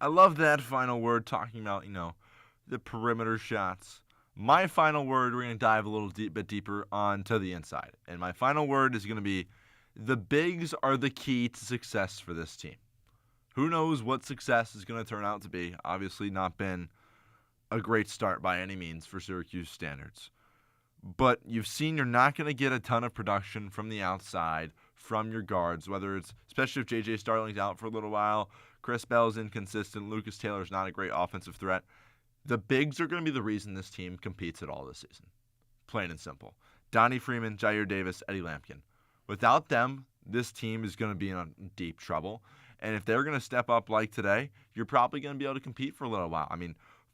I love that final word, talking about, the perimeter shots. My final word, we're going to dive a little bit deeper onto the inside. And my final word is going to be, the bigs are the key to success for this team. Who knows what success is going to turn out to be? Obviously not been a great start by any means for Syracuse standards. But you've seen you're not going to get a ton of production from the outside, from your guards, whether it's, especially if J.J. Starling's out for a little while, Chris Bell's inconsistent, Lucas Taylor's not a great offensive threat. The bigs are going to be the reason this team competes at all this season. Plain and simple. Donnie Freeman, Jair Davis, Eddie Lampkin. Without them, this team is going to be in deep trouble. And if they're going to step up like today, you're probably going to be able to compete for a little while.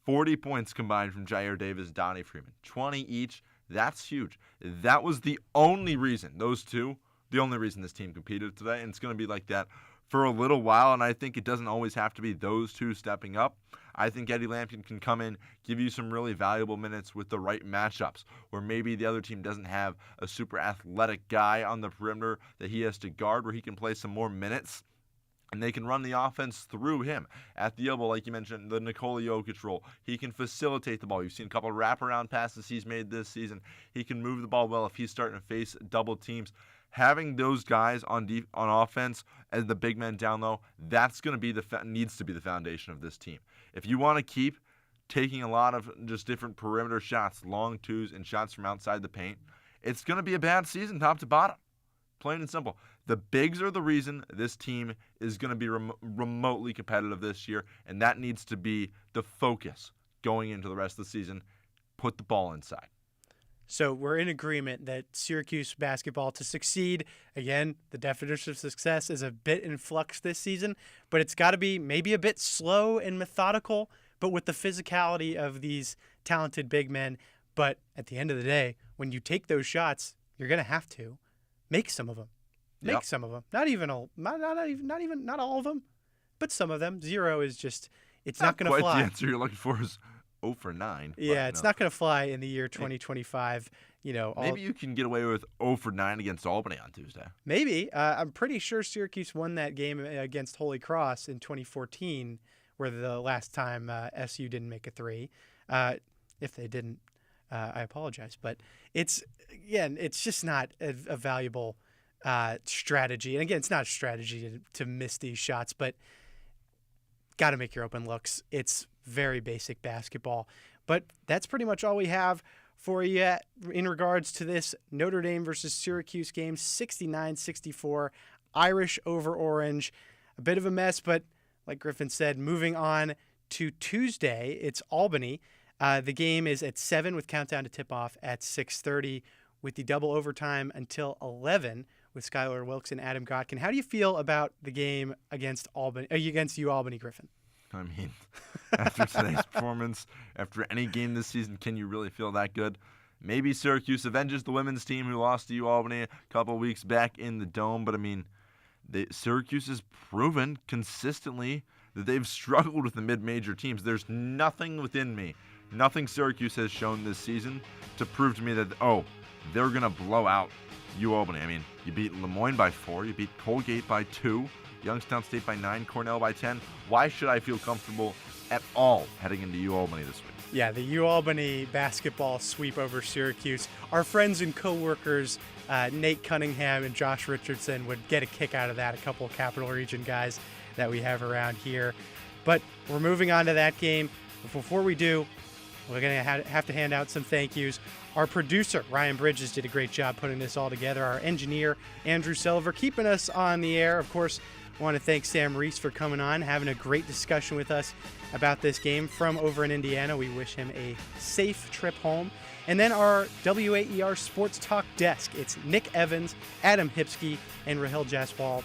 40 points combined from Jair Davis, Donnie Freeman. 20 each. That's huge. That was the only reason, those two, the only reason this team competed today. And it's going to be like that for a little while. And I think it doesn't always have to be those two stepping up. I think Eddie Lampkin can come in, give you some really valuable minutes with the right matchups, where maybe the other team doesn't have a super athletic guy on the perimeter that he has to guard, where he can play some more minutes. And they can run the offense through him. At the elbow, like you mentioned, the Nikola Jokic role. He can facilitate the ball. You've seen a couple of wraparound passes he's made this season. He can move the ball well if he's starting to face double teams. Having those guys on offense as the big men down low, that's going to be needs to be the foundation of this team. If you want to keep taking a lot of just different perimeter shots, long twos, and shots from outside the paint, it's going to be a bad season top to bottom. Plain and simple. The bigs are the reason this team is going to be remotely competitive this year, and that needs to be the focus going into the rest of the season. Put the ball inside. So we're in agreement that Syracuse basketball, to succeed, again, the definition of success is a bit in flux this season, but it's got to be maybe a bit slow and methodical, but with the physicality of these talented big men. But at the end of the day, when you take those shots, you're going to have to make some of them. Make some of them. Not all of them, but some of them. Zero is just, it's not going to fly. The answer you're looking for is 0 for 9. Yeah, it's not going to fly in the year 2025. Maybe you can get away with 0 for 9 against Albany on Tuesday. Maybe. I'm pretty sure Syracuse won that game against Holy Cross in 2014, where the last time SU didn't make a 3. If they didn't, I apologize. But it's just not a valuable strategy. And again, it's not a strategy to miss these shots, but got to make your open looks. It's very basic basketball. But that's pretty much all we have for you in regards to this Notre Dame versus Syracuse game, 69-64, Irish over Orange. A bit of a mess, but like Griffin said, moving on to Tuesday, it's Albany. The game is at 7 with countdown to tip-off at 6:30 with the double overtime until 11 with Skylar Wilkes and Adam Godkin. How do you feel about the game against UAlbany, Griffin? I mean, after today's performance, after any game this season, can you really feel that good? Maybe Syracuse avenges the women's team who lost to UAlbany a couple of weeks back in the Dome, but I mean, Syracuse has proven consistently that they've struggled with the mid-major teams. There's nothing within me, nothing Syracuse has shown this season to prove to me that, they're going to blow out UAlbany. I mean, you beat Lemoyne by 4, you beat Colgate by 2, Youngstown State by 9, Cornell by 10. Why should I feel comfortable at all heading into UAlbany this week? Yeah, the UAlbany basketball sweep over Syracuse. Our friends and co-workers, Nate Cunningham and Josh Richardson, would get a kick out of that, a couple of Capital Region guys that we have around here. But we're moving on to that game. But before we do, we're going to have to hand out some thank yous. Our producer, Ryan Bridges, did a great job putting this all together. Our engineer, Andrew Silver, keeping us on the air. Of course, I want to thank Sam Reese for coming on, having a great discussion with us about this game from over in Indiana. We wish him a safe trip home. And then our WAER Sports Talk desk. It's Nick Evans, Adam Hipsky, and Rahil Jaswal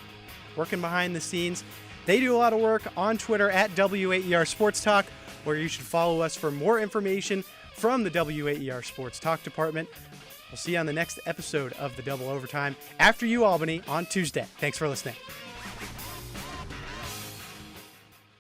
working behind the scenes. They do a lot of work on Twitter at WAER Sports Talk, where you should follow us for more information from the WAER Sports Talk department. We'll see you on the next episode of the Double Overtime after UAlbany on Tuesday. Thanks for listening.